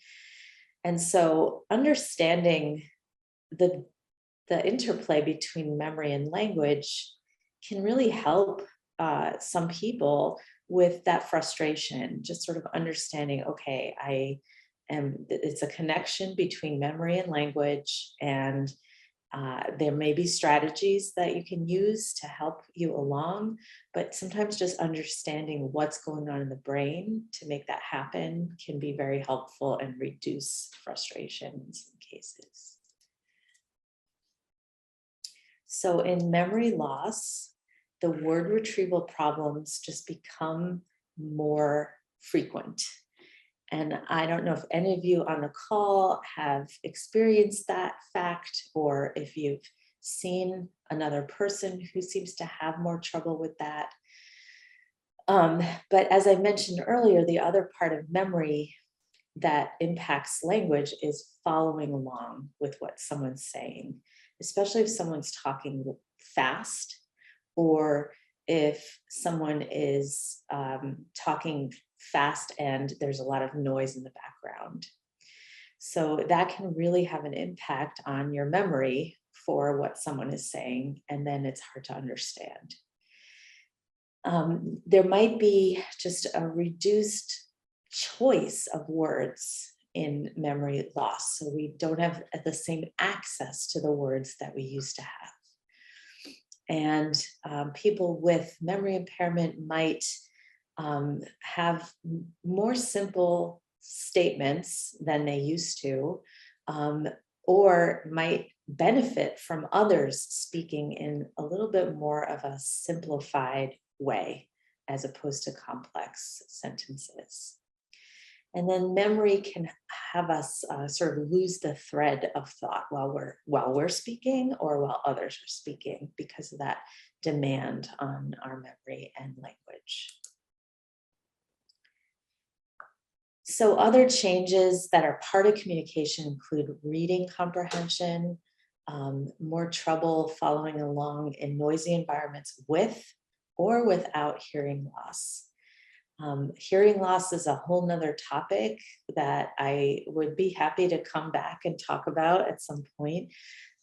And so understanding the interplay between memory and language can really help some people with that frustration, just sort of understanding, okay, it's a connection between memory and language, and there may be strategies that you can use to help you along, but sometimes just understanding what's going on in the brain to make that happen can be very helpful and reduce frustration in some cases. So in memory loss, the word retrieval problems just become more frequent. And I don't know if any of you on the call have experienced that fact, or if you've seen another person who seems to have more trouble with that. But as I mentioned earlier, the other part of memory that impacts language is following along with what someone's saying, especially if someone's talking fast, or if someone is talking fast and there's a lot of noise in the background. So that can really have an impact on your memory for what someone is saying, and then it's hard to understand. There might be just a reduced choice of words in memory loss. So we don't have the same access to the words that we used to have. And people with memory impairment might have more simple statements than they used to, or might benefit from others speaking in a little bit more of a simplified way, as opposed to complex sentences. And then memory can have us sort of lose the thread of thought while we're speaking or while others are speaking, because of that demand on our memory and language. So other changes that are part of communication include reading comprehension, more trouble following along in noisy environments with or without hearing loss. Hearing loss is a whole nother topic that I would be happy to come back and talk about at some point.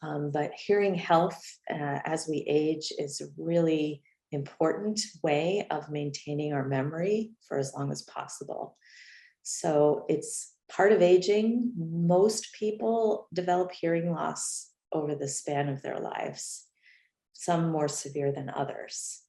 But hearing health as we age is a really important way of maintaining our memory for as long as possible. So it's part of aging. Most people develop hearing loss over the span of their lives, some more severe than others.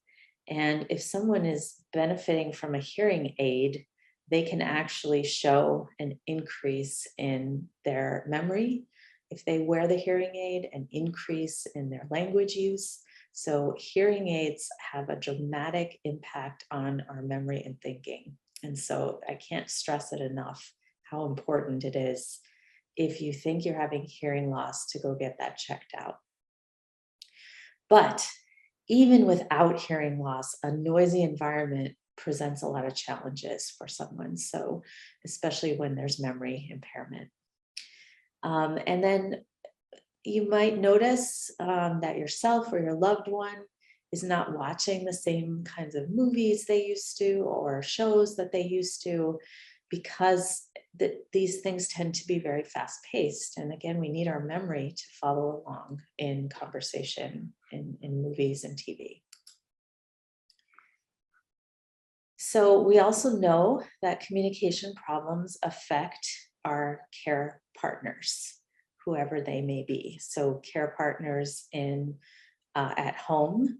And if someone is benefiting from a hearing aid, they can actually show an increase in their memory if they wear the hearing aid, an increase in their language use. So hearing aids have a dramatic impact on our memory and thinking. And so I can't stress it enough how important it is, if you think you're having hearing loss, to go get that checked out. But even without hearing loss, a noisy environment presents a lot of challenges for someone. So especially when there's memory impairment. And then you might notice that yourself or your loved one is not watching the same kinds of movies they used to or shows that they used to, because these things tend to be very fast paced. And again, we need our memory to follow along in conversation, in movies and TV. So we also know that communication problems affect our care partners, whoever they may be. So care partners at home,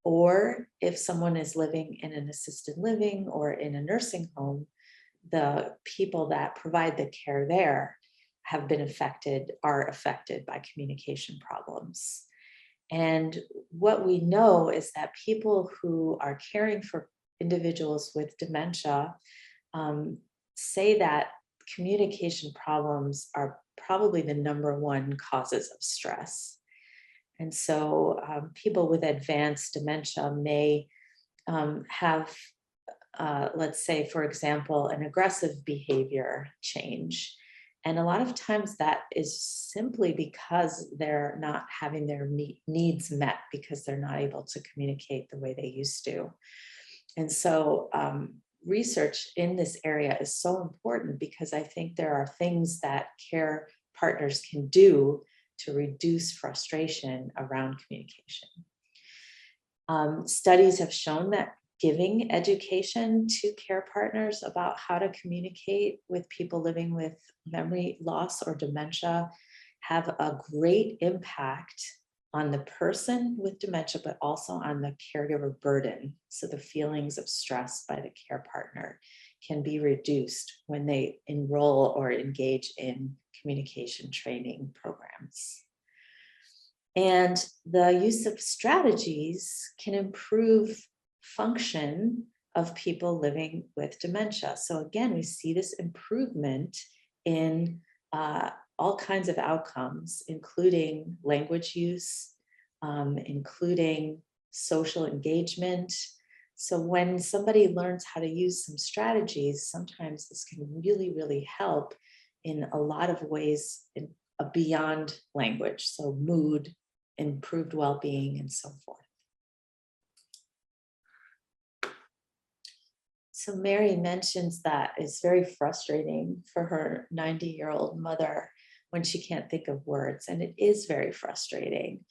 or if someone is living in an assisted living or in a nursing home, the people that provide the care there are affected by communication problems. And what we know is that people who are caring for individuals with dementia say that communication problems are probably the #1 causes of stress. And so people with advanced dementia may have, let's say, for example, an aggressive behavior change. And a lot of times that is simply because they're not having their needs met, because they're not able to communicate the way they used to. And so research in this area is so important, because I think there are things that care partners can do to reduce frustration around communication. Studies have shown that giving education to care partners about how to communicate with people living with memory loss or dementia have a great impact on the person with dementia, but also on the caregiver burden. So the feelings of stress by the care partner can be reduced when they enroll or engage in communication training programs. And the use of strategies can improve function of people living with dementia. So again, we see this improvement in all kinds of outcomes, including language use, including social engagement. So when somebody learns how to use some strategies, sometimes this can really, really help in a lot of ways beyond language. So mood, improved well-being, and so forth. So Mary mentions that it's very frustrating for her 90-year-old mother when she can't think of words, and it is very frustrating.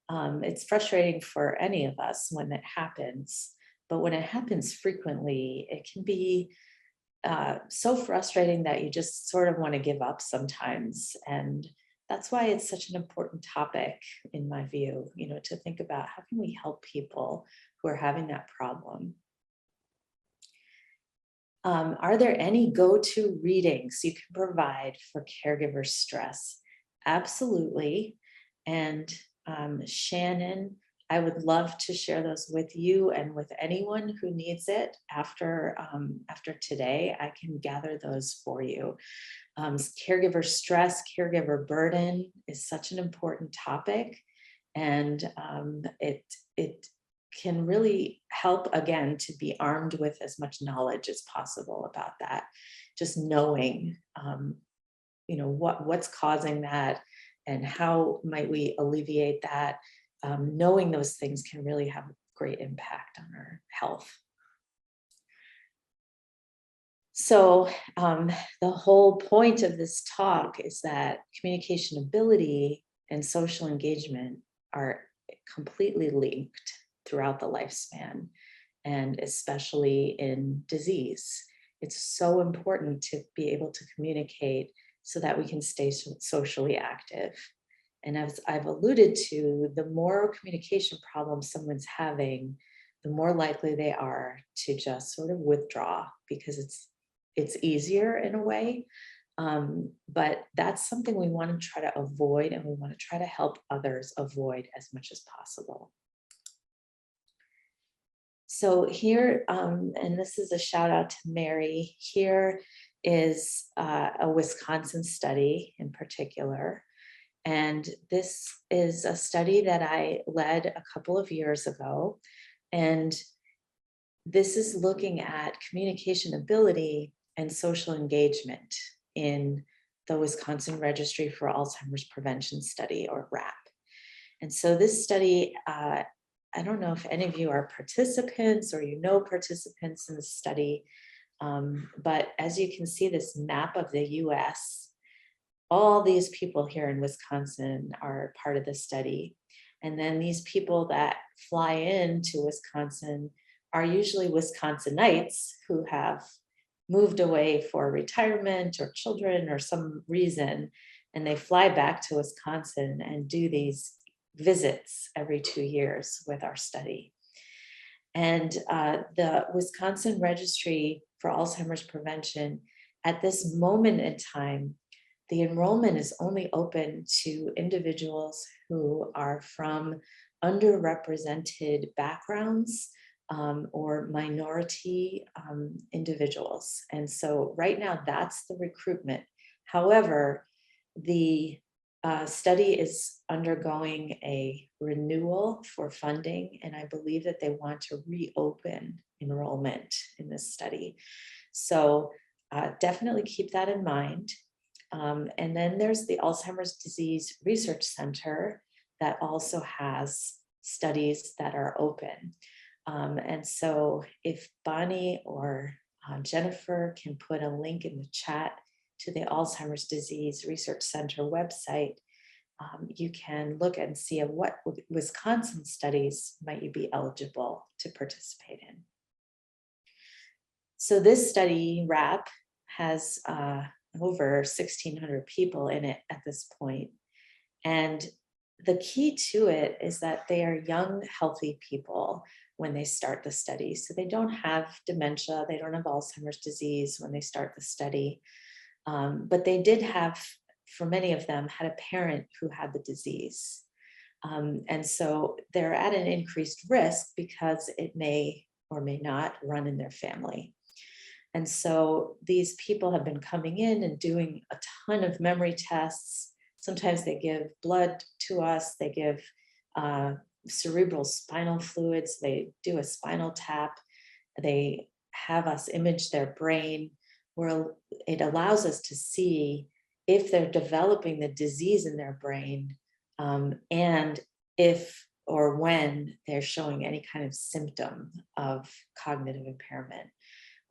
It's frustrating for any of us when it happens, but when it happens frequently, it can be so frustrating that you just sort of want to give up sometimes. And that's why it's such an important topic, in my view, to think about how can we help people who are having that problem. Are there any go-to readings you can provide for caregiver stress? Absolutely. And Shannon, I would love to share those with you and with anyone who needs it after today. I can gather those for you. Caregiver stress, caregiver burden is such an important topic, and it can really help, again, to be armed with as much knowledge as possible about that. Just knowing, what's causing that and how might we alleviate that. Knowing those things can really have a great impact on our health. So the whole point of this talk is that communication ability and social engagement are completely linked throughout the lifespan, and especially in disease. It's so important to be able to communicate so that we can stay socially active. And as I've alluded to, the more communication problems someone's having, the more likely they are to just sort of withdraw, because it's easier in a way. But that's something we want to try to avoid, and we want to try to help others avoid as much as possible. So here, and this is a shout out to Mary, here is a Wisconsin study in particular. And this is a study that I led a couple of years ago. And this is looking at communication ability and social engagement in the Wisconsin Registry for Alzheimer's Prevention Study, or WRAP. And so this study, I don't know if any of you are participants or participants in the study, but as you can see, this map of the US, all these people here in Wisconsin are part of the study. And then these people that fly into Wisconsin are usually Wisconsinites who have moved away for retirement or children or some reason, and they fly back to Wisconsin and do these visits every 2 years with our study. And the Wisconsin Registry for Alzheimer's Prevention, at this moment in time, the enrollment is only open to individuals who are from underrepresented backgrounds or minority individuals. And so right now that's the recruitment. However, the study is undergoing a renewal for funding, and I believe that they want to reopen enrollment in this study. So definitely keep that in mind. And then there's the Alzheimer's Disease Research Center that also has studies that are open. And so if Bonnie or Jennifer can put a link in the chat to the Alzheimer's Disease Research Center website, you can look and see at what Wisconsin studies might you be eligible to participate in. So this study, WRAP, has over 1,600 people in it at this point. And the key to it is that they are young, healthy people when they start the study. So they don't have dementia, they don't have Alzheimer's disease when they start the study. But they did have, for many of them, had a parent who had the disease. And so they're at an increased risk because it may or may not run in their family. And so these people have been coming in and doing a ton of memory tests. Sometimes they give blood to us, they give cerebral spinal fluids, they do a spinal tap, they have us image their brain, where it allows us to see if they're developing the disease in their brain, and if or when they're showing any kind of symptom of cognitive impairment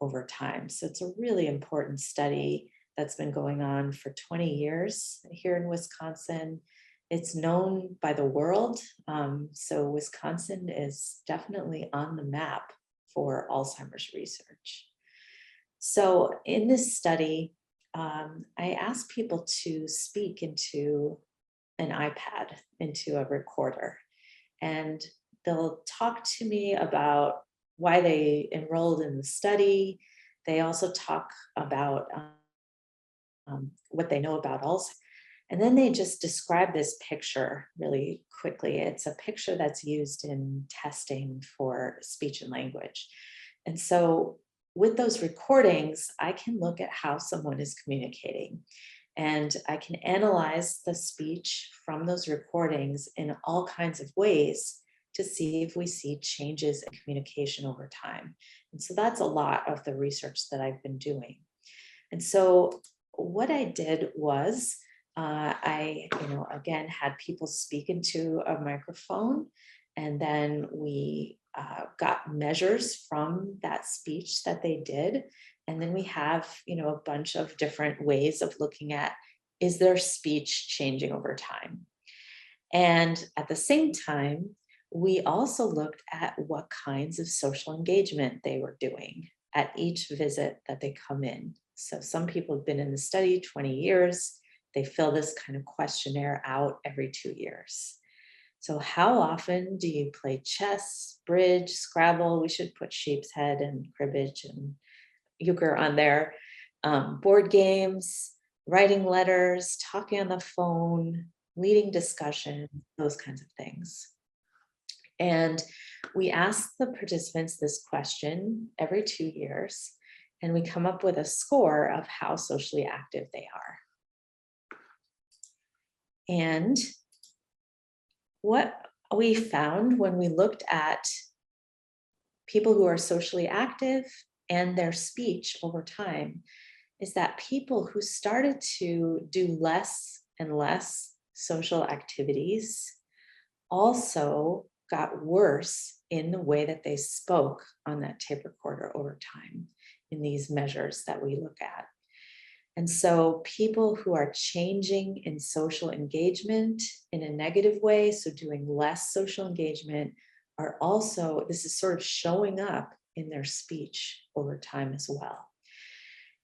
over time. So it's a really important study that's been going on for 20 years here in Wisconsin. It's known by the world. So Wisconsin is definitely on the map for Alzheimer's research. So in this study, I asked people to speak into an iPad, into a recorder, and they'll talk to me about why they enrolled in the study. They also talk about what they know about Alzheimer's. And then they just describe this picture really quickly. It's a picture that's used in testing for speech and language. And so with those recordings, I can look at how someone is communicating, and I can analyze the speech from those recordings in all kinds of ways to see if we see changes in communication over time. And so that's a lot of the research that I've been doing. And so what I did was I, again, had people speak into a microphone, and then we got measures from that speech that they did. And then we have, a bunch of different ways of looking at, is their speech changing over time? And at the same time, we also looked at what kinds of social engagement they were doing at each visit that they come in. So some people have been in the study 20 years. They fill this kind of questionnaire out every 2 years. So how often do you play chess, bridge, Scrabble? We should put sheep's head and cribbage and euchre on there. Board games, writing letters, talking on the phone, leading discussion, those kinds of things. And we ask the participants this question every 2 years, and we come up with a score of how socially active they are. And what we found when we looked at people who are socially active and their speech over time is that people who started to do less and less social activities also got worse in the way that they spoke on that tape recorder over time in these measures that we look at. And so people who are changing in social engagement in a negative way, so doing less social engagement, are also, this is sort of showing up in their speech over time as well.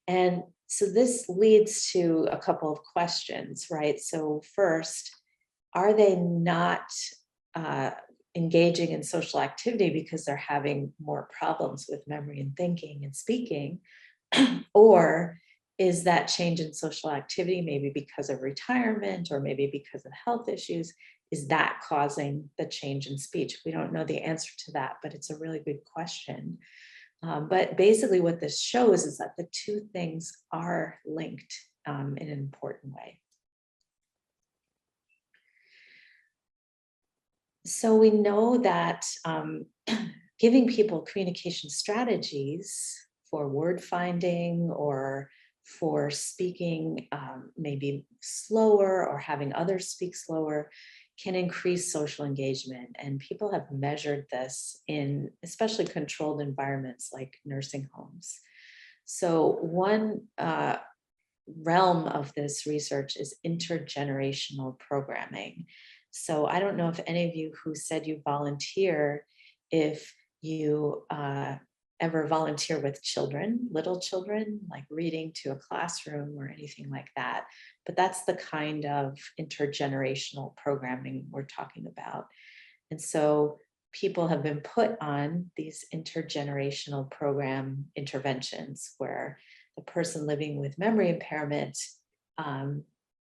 And so this leads to a couple of questions, right? So first, are they not engaging in social activity because they're having more problems with memory and thinking and speaking? Or is that change in social activity maybe because of retirement or maybe because of health issues? Is that causing the change in speech? We don't know the answer to that, but it's a really good question. But basically what this shows is that the two things are linked in an important way. So we know that giving people communication strategies for word finding or for speaking maybe slower or having others speak slower can increase social engagement. And people have measured this in especially controlled environments like nursing homes. So one realm of this research is intergenerational programming. So I don't know if any of you who said you volunteer, if you ever volunteer with children, little children, like reading to a classroom or anything like that. But that's the kind of intergenerational programming we're talking about. And so people have been put on these intergenerational program interventions where the person living with memory impairment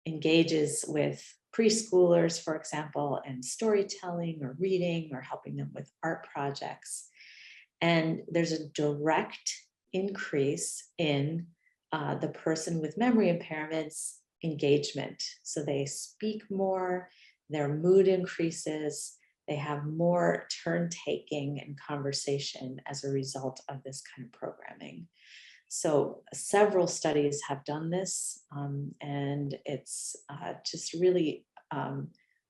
engages with preschoolers, for example, and storytelling or reading or helping them with art projects. And there's a direct increase in the person with memory impairments engagement. So they speak more, their mood increases, they have more turn taking and conversation as a result of this kind of programming. So several studies have done this, and it's just really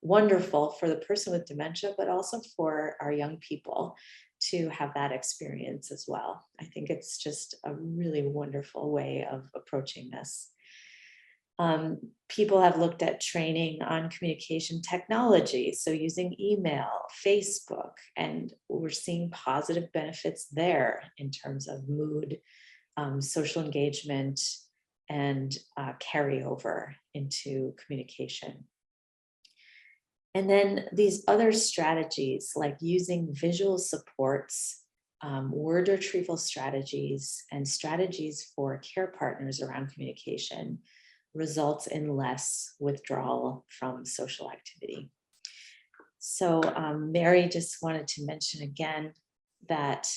wonderful for the person with dementia, but also for our young people to have that experience as well. I think it's just a really wonderful way of approaching this. People have looked at training on communication technology, so using email, Facebook, and we're seeing positive benefits there in terms of mood, social engagement, and carryover into communication. And then these other strategies like using visual supports, word retrieval strategies, and strategies for care partners around communication results in less withdrawal from social activity. So Mary just wanted to mention again that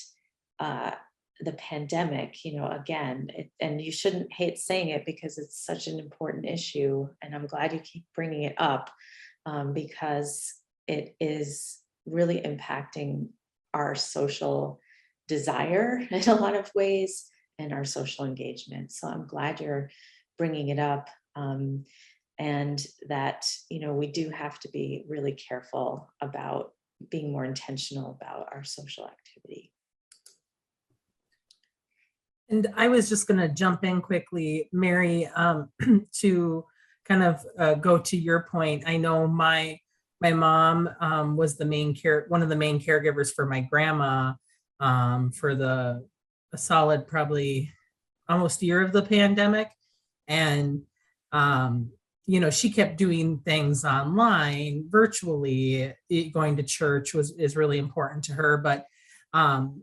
the pandemic, again, and you shouldn't hate saying it because it's such an important issue, and I'm glad you keep bringing it up because it is really impacting our social desire in a lot of ways and our social engagement. So I'm glad you're bringing it up, and that we do have to be really careful about being more intentional about our social activity. And I was just going to jump in quickly, Mary, to kind of go to your point. I know my mom was one of the main caregivers for my grandma for a solid probably almost year of the pandemic. And, she kept doing things online, virtually. Going to church is really important to her. But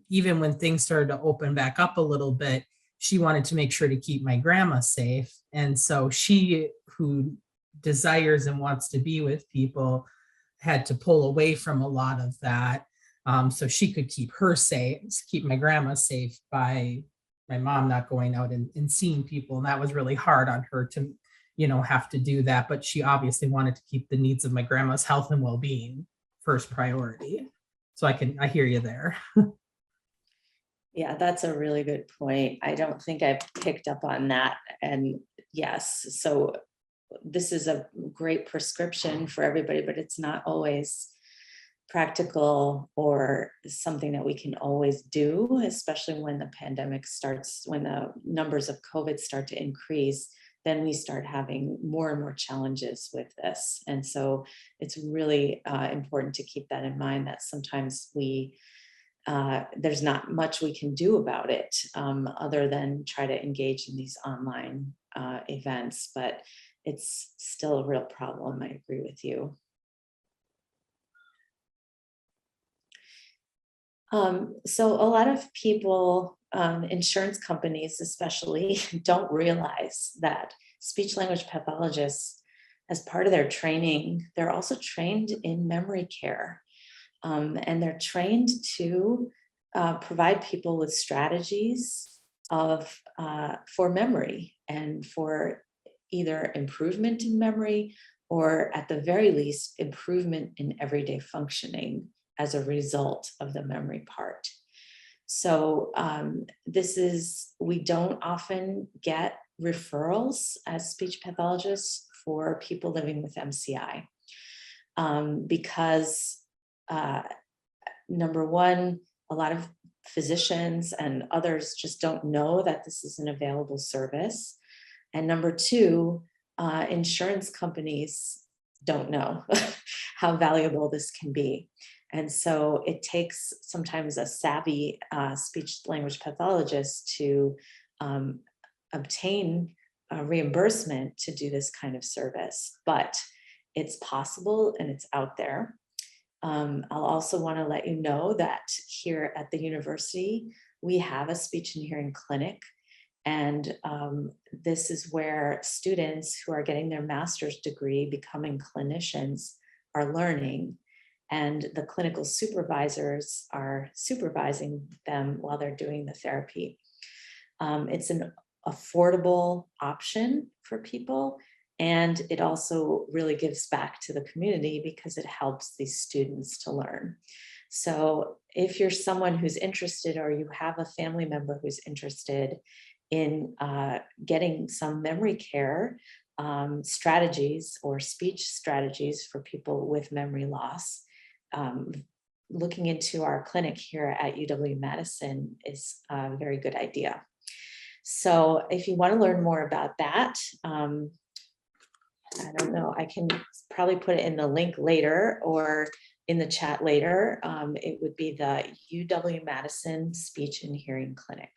even when things started to open back up a little bit, she wanted to make sure to keep my grandma safe. And so she, who desires and wants to be with people, had to pull away from a lot of that so she could keep her safe, keep my grandma safe by my mom not going out and seeing people. And that was really hard on her to, have to do that. But she obviously wanted to keep the needs of my grandma's health and well-being first priority. So I hear you there. Yeah, that's a really good point. I don't think I've picked up on that. And yes, so this is a great prescription for everybody, but it's not always practical or something that we can always do, especially when the pandemic starts, when the numbers of COVID start to increase, then we start having more and more challenges with this. And so it's really important to keep that in mind, that sometimes there's not much we can do about it other than try to engage in these online events, but it's still a real problem. I agree with you. So a lot of people, insurance companies especially, don't realize that speech language pathologists, as part of their training, they're also trained in memory care. And they're trained to provide people with strategies for memory and for either improvement in memory or at the very least improvement in everyday functioning as a result of the memory part. So we don't often get referrals as speech pathologists for people living with MCI because number one, a lot of physicians and others just don't know that this is an available service. And number two, insurance companies don't know how valuable this can be. And so it takes sometimes a savvy speech language pathologist to obtain reimbursement to do this kind of service, but it's possible and it's out there. I'll also want to let you know that here at the university, we have a speech and hearing clinic. And this is where students who are getting their master's degree, becoming clinicians, are learning. And the clinical supervisors are supervising them while they're doing the therapy. It's an affordable option for people. And it also really gives back to the community because it helps these students to learn. So if you're someone who's interested or you have a family member who's interested in getting some memory care strategies or speech strategies for people with memory loss, looking into our clinic here at UW-Madison is a very good idea. So if you want to learn more about that, I don't know, I can probably put it in the link later or in the chat later. It would be the UW-Madison Speech and Hearing Clinic.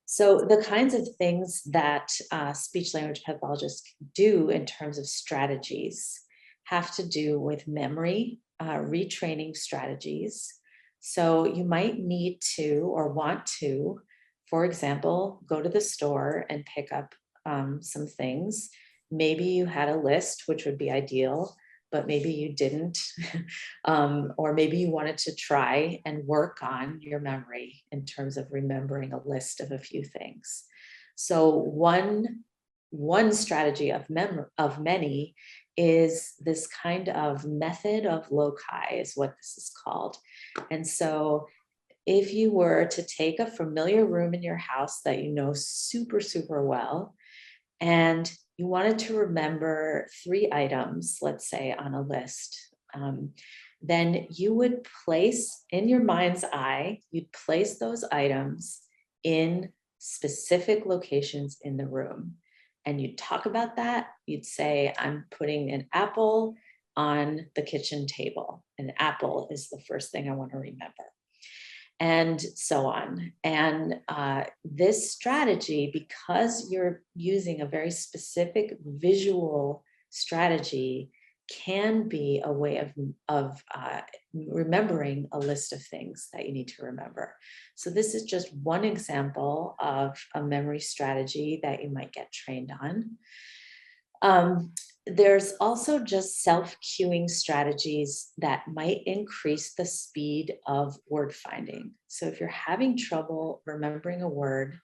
So the kinds of things that speech language pathologists do in terms of strategies have to do with memory, retraining strategies. So you might need to or want to, for example, go to the store and pick up some things. Maybe you had a list, which would be ideal, but maybe you didn't. Or maybe you wanted to try and work on your memory in terms of remembering a list of a few things. So one strategy of many is this kind of method of loci is what this is called. And so if you were to take a familiar room in your house that you know super, super well, and you wanted to remember 3 items, let's say on a list, then you would place in your mind's eye, you'd place those items in specific locations in the room. And you'd talk about that. You'd say, I'm putting an apple on the kitchen table. An apple is the first thing I want to remember. And so on. And this strategy, because you're using a very specific visual strategy, can be a way of remembering a list of things that you need to remember. So this is just one example of a memory strategy that you might get trained on. There's also just self-cueing strategies that might increase the speed of word finding. So if you're having trouble remembering a word,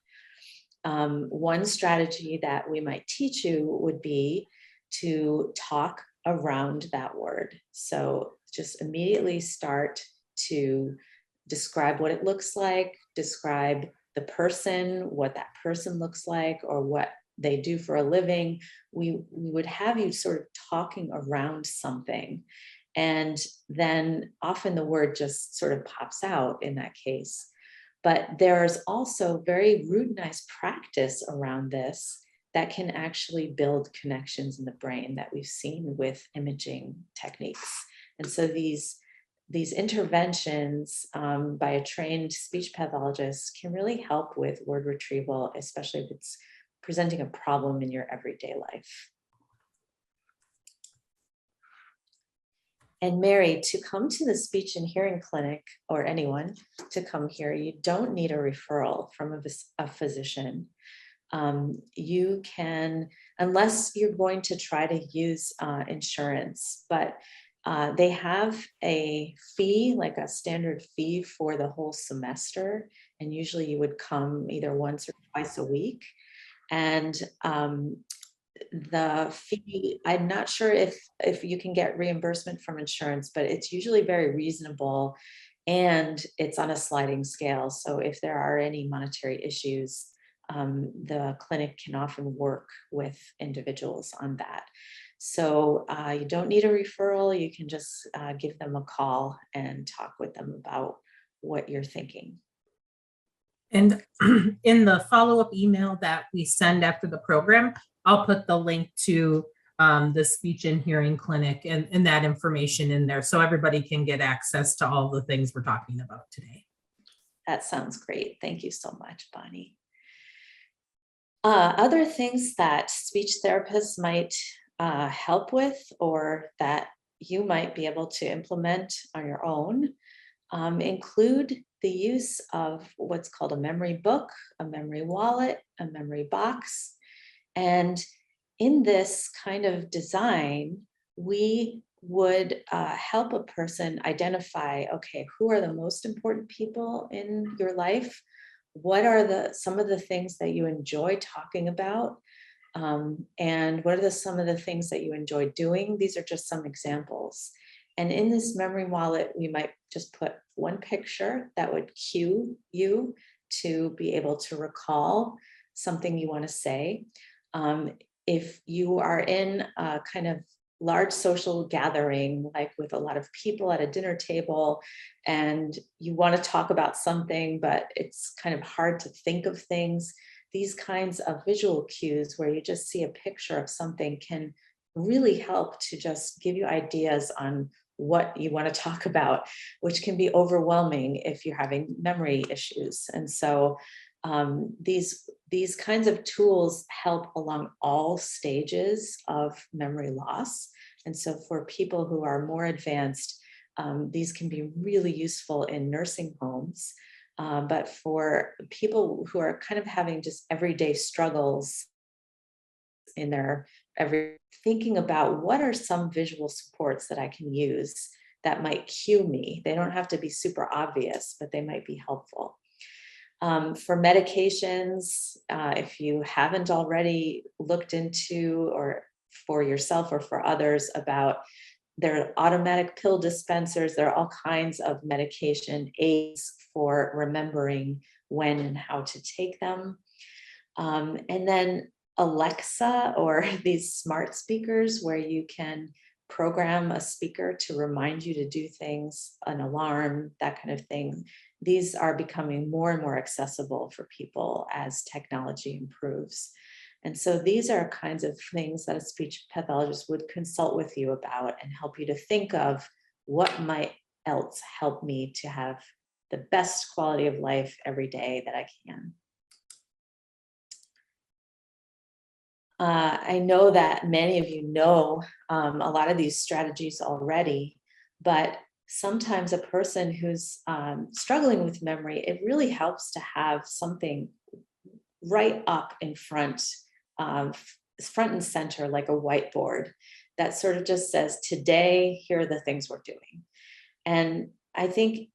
one strategy that we might teach you would be to talk around that word. So just immediately start to describe what it looks like, describe the person, what that person looks like, or what they do for a living. We would have you sort of talking around something. And then often the word just sort of pops out in that case. But there's also very routinized practice around this that can actually build connections in the brain that we've seen with imaging techniques. And so these interventions by a trained speech pathologist can really help with word retrieval, especially if it's presenting a problem in your everyday life. And Mary, to come to the speech and hearing clinic, or anyone to come here, you don't need a referral from a physician. You can, unless you're going to try to use insurance, but they have a fee, like a standard fee for the whole semester. And usually you would come either once or twice a week. And the fee, I'm not sure if you can get reimbursement from insurance, but it's usually very reasonable and it's on a sliding scale. So if there are any monetary issues, the clinic can often work with individuals on that. So you don't need a referral. You can just give them a call and talk with them about what you're thinking. And in the follow-up email that we send after the program, I'll put the link to the speech and hearing clinic and that information in there so everybody can get access to all the things we're talking about today. That sounds great. Thank you so much, Bonnie. Other things that speech therapists might help with, or that you might be able to implement on your own, include the use of what's called a memory book, a memory wallet, a memory box. And in this kind of design, we would help a person identify, okay, who are the most important people in your life? What are some of the things that you enjoy talking about? And what are some of the things that you enjoy doing? These are just some examples. And in this memory wallet, we might just put one picture that would cue you to be able to recall something you want to say. If you are in a kind of large social gathering, like with a lot of people at a dinner table, and you want to talk about something, but it's kind of hard to think of things, these kinds of visual cues where you just see a picture of something can really help to just give you ideas on what you want to talk about, which can be overwhelming if you're having memory issues. And so these kinds of tools help along all stages of memory loss. And so for people who are more advanced, these can be really useful in nursing homes. But for people who are kind of having just everyday struggles, in their thinking about what are some visual supports that I can use that might cue me. They don't have to be super obvious, but they might be helpful. For medications, if you haven't already looked into, or for yourself or for others, about their automatic pill dispensers, there are all kinds of medication aids for remembering when and how to take them. And then Alexa, or these smart speakers where you can program a speaker to remind you to do things, an alarm, that kind of thing. These are becoming more and more accessible for people as technology improves. And so these are kinds of things that a speech pathologist would consult with you about and help you to think of what might else help me to have the best quality of life every day that I can. I know that many of you know a lot of these strategies already, but sometimes a person who's struggling with memory, it really helps to have something right up in front and center, like a whiteboard that sort of just says, today, here are the things we're doing. And I think,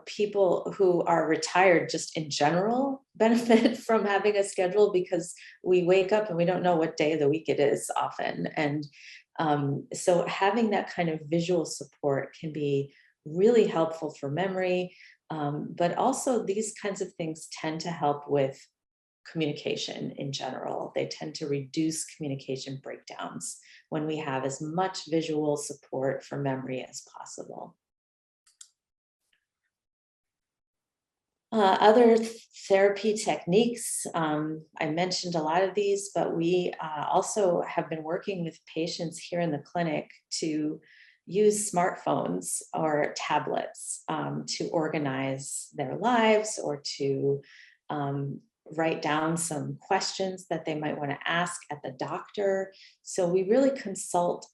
people who are retired just in general benefit from having a schedule, because we wake up and we don't know what day of the week it is often. And so having that kind of visual support can be really helpful for memory. But also these kinds of things tend to help with communication in general. They tend to reduce communication breakdowns when we have as much visual support for memory as possible. Other therapy techniques, I mentioned a lot of these, but we also have been working with patients here in the clinic to use smartphones or tablets to organize their lives, or to write down some questions that they might want to ask at the doctor. So we really consult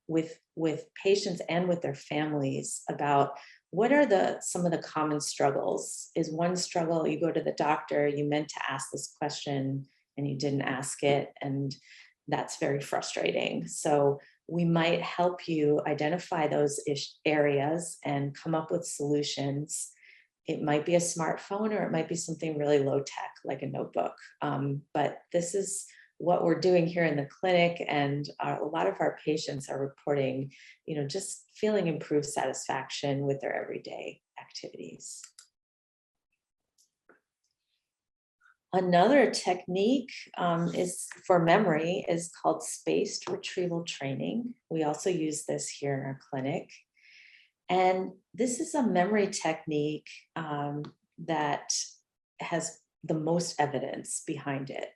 with patients and with their families about what are some of the common struggles. Is one struggle, you go to the doctor, you meant to ask this question and you didn't ask it, and that's very frustrating. So we might help you identify those areas and come up with solutions. It might be a smartphone, or it might be something really low tech, like a notebook. But this is what we're doing here in the clinic, and a lot of our patients are reporting, just feeling improved satisfaction with their everyday activities. Another technique is for memory is called spaced retrieval training. We also use this here in our clinic. And this is a memory technique that has the most evidence behind it,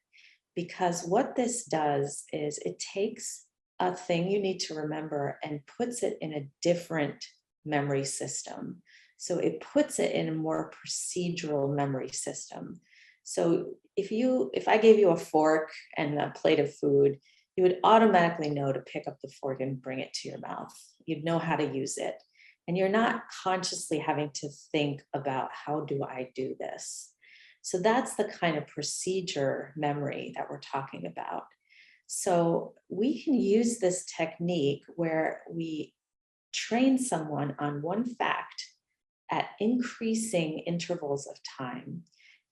because what this does is it takes a thing you need to remember and puts it in a different memory system. So it puts it in a more procedural memory system. So if I gave you a fork and a plate of food, you would automatically know to pick up the fork and bring it to your mouth. You'd know how to use it. And you're not consciously having to think about, how do I do this? So that's the kind of procedure memory that we're talking about. So we can use this technique where we train someone on one fact at increasing intervals of time.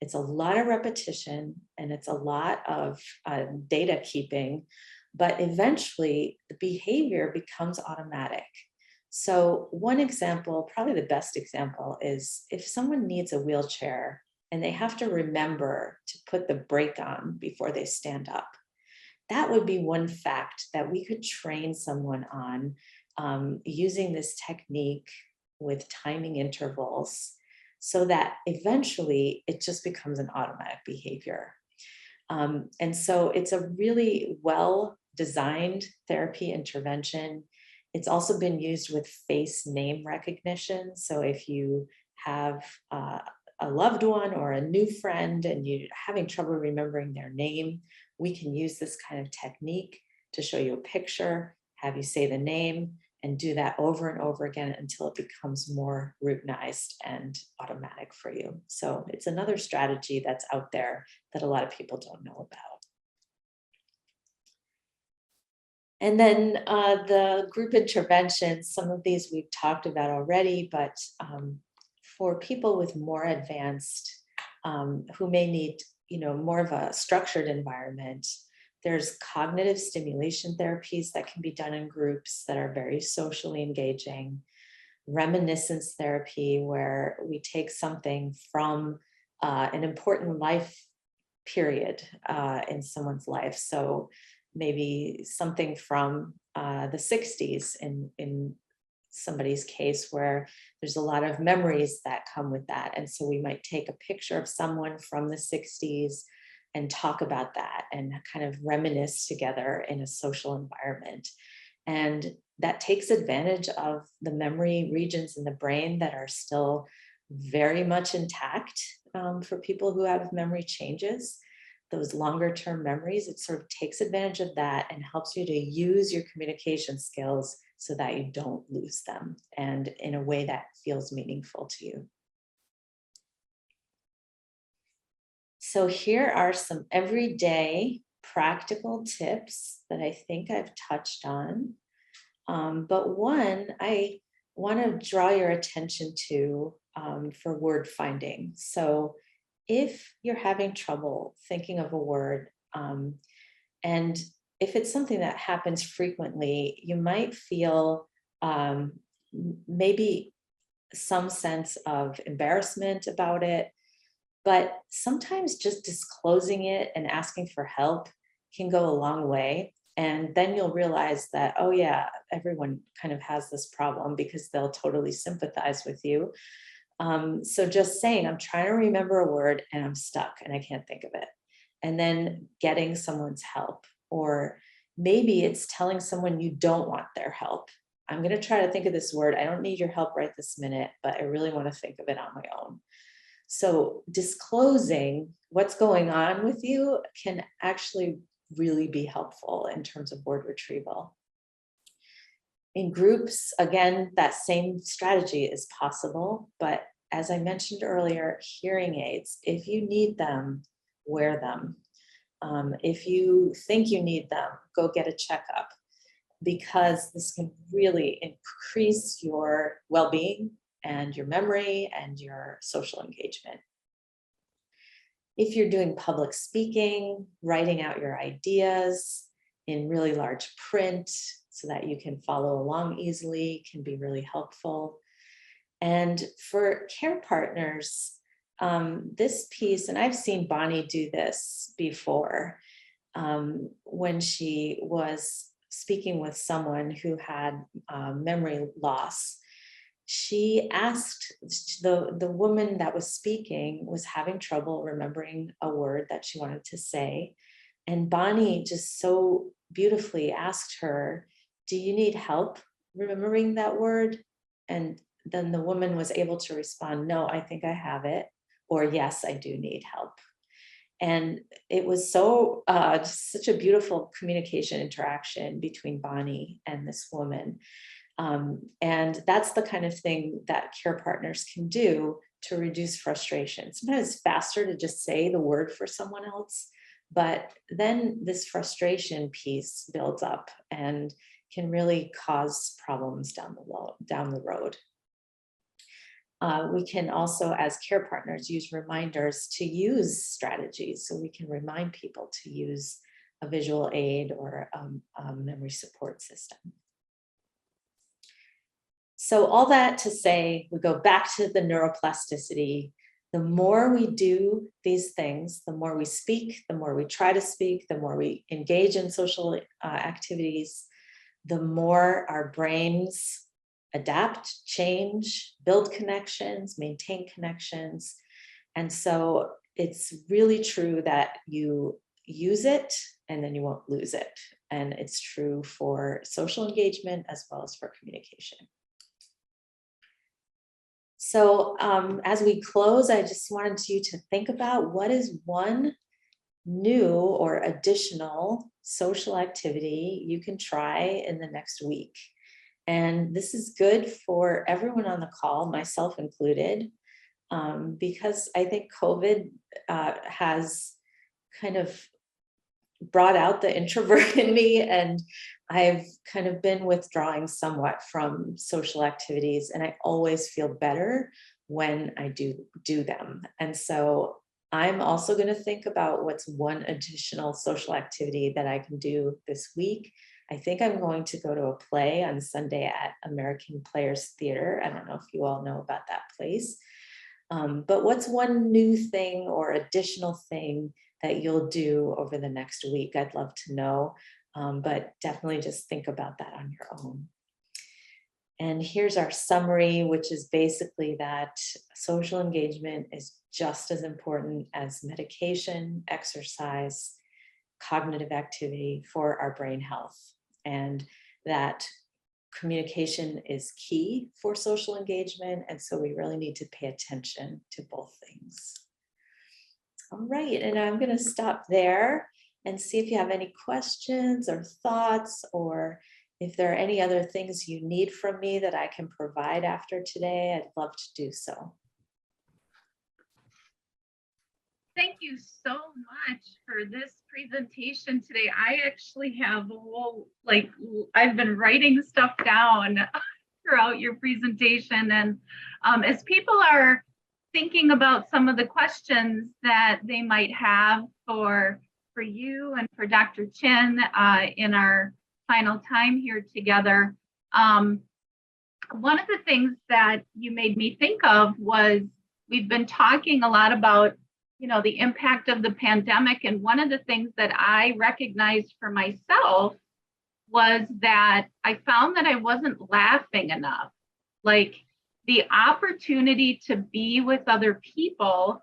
It's a lot of repetition and it's a lot of data keeping, but eventually the behavior becomes automatic. So one example, probably the best example, is if someone needs a wheelchair and they have to remember to put the brake on before they stand up. That would be one fact that we could train someone on using this technique with timing intervals, so that eventually it just becomes an automatic behavior. And so it's a really well-designed therapy intervention. It's also been used with face name recognition. So if you have a loved one or a new friend and you're having trouble remembering their name, we can use this kind of technique to show you a picture, have you say the name, and do that over and over again until it becomes more routinized and automatic for you. So it's another strategy that's out there that a lot of people don't know about. And then the group interventions, some of these we've talked about already, but for people with more advanced, who may need, more of a structured environment, there's cognitive stimulation therapies that can be done in groups that are very socially engaging. Reminiscence therapy, where we take something from an important life period in someone's life. So maybe something from the 60s in somebody's case, where there's a lot of memories that come with that. And so we might take a picture of someone from the 60s and talk about that and kind of reminisce together in a social environment. And that takes advantage of the memory regions in the brain that are still very much intact for people who have memory changes. Those longer term memories, it sort of takes advantage of that and helps you to use your communication skills so that you don't lose them, and in a way that feels meaningful to you. So here are some everyday practical tips that I think I've touched on. But one I want to draw your attention to for word finding. So if you're having trouble thinking of a word, and if it's something that happens frequently, you might feel maybe some sense of embarrassment about it, but sometimes just disclosing it and asking for help can go a long way. And then you'll realize that, oh yeah, everyone kind of has this problem, because they'll totally sympathize with you. So just saying, I'm trying to remember a word and I'm stuck and I can't think of it. And then getting someone's help, or maybe it's telling someone you don't want their help. I'm going to try to think of this word. I don't need your help right this minute, but I really want to think of it on my own. So disclosing what's going on with you can actually really be helpful in terms of word retrieval. In groups, again, that same strategy is possible, but as I mentioned earlier, hearing aids, if you need them, wear them. If you think you need them, go get a checkup, because this can really increase your well-being and your memory and your social engagement. If you're doing public speaking, writing out your ideas in really large print so that you can follow along easily can be really helpful. And for care partners, this piece, and I've seen Bonnie do this before, when she was speaking with someone who had memory loss. She asked, the woman that was speaking was having trouble remembering a word that she wanted to say. And Bonnie just so beautifully asked her, do you need help remembering that word? And then the woman was able to respond, no, I think I have it. Or yes, I do need help. And it was so such a beautiful communication interaction between Bonnie and this woman. And that's the kind of thing that care partners can do to reduce frustration. Sometimes it's faster to just say the word for someone else, but then this frustration piece builds up and can really cause problems down the road. We can also, as care partners, use reminders to use strategies. So we can remind people to use a visual aid or a memory support system. So all that to say, we go back to the neuroplasticity. The more we do these things, the more we speak, the more we try to speak, the more we engage in social activities, the more our brains adapt, change, build connections, maintain connections. And so it's really true that you use it and then you won't lose it. And it's true for social engagement as well as for communication. So as we close, I just wanted you to think about what is one new or additional social activity you can try in the next week. And this is good for everyone on the call, myself included, because I think COVID has kind of brought out the introvert in me, and I've kind of been withdrawing somewhat from social activities, and I always feel better when I do them. And so I'm also going to think about what's one additional social activity that I can do this week. I think I'm going to go to a play on Sunday at American Players Theater. I don't know if you all know about that place. But what's one new thing or additional thing that you'll do over the next week? I'd love to know, but definitely just think about that on your own. And here's our summary, which is basically that social engagement is just as important as medication, exercise, cognitive activity for our brain health, and that communication is key for social engagement. And so we really need to pay attention to both things. All right, and I'm going to stop there and see if you have any questions or thoughts, or if there are any other things you need from me that I can provide after today. I'd love to do so. Thank you so much for this presentation today. I actually have a whole, I've been writing stuff down throughout your presentation. And as people are thinking about some of the questions that they might have for you and for Dr. Chin in our final time here together, one of the things that you made me think of was we've been talking a lot about the impact of the pandemic. And one of the things that I recognized for myself was that I found that I wasn't laughing enough. Like the opportunity to be with other people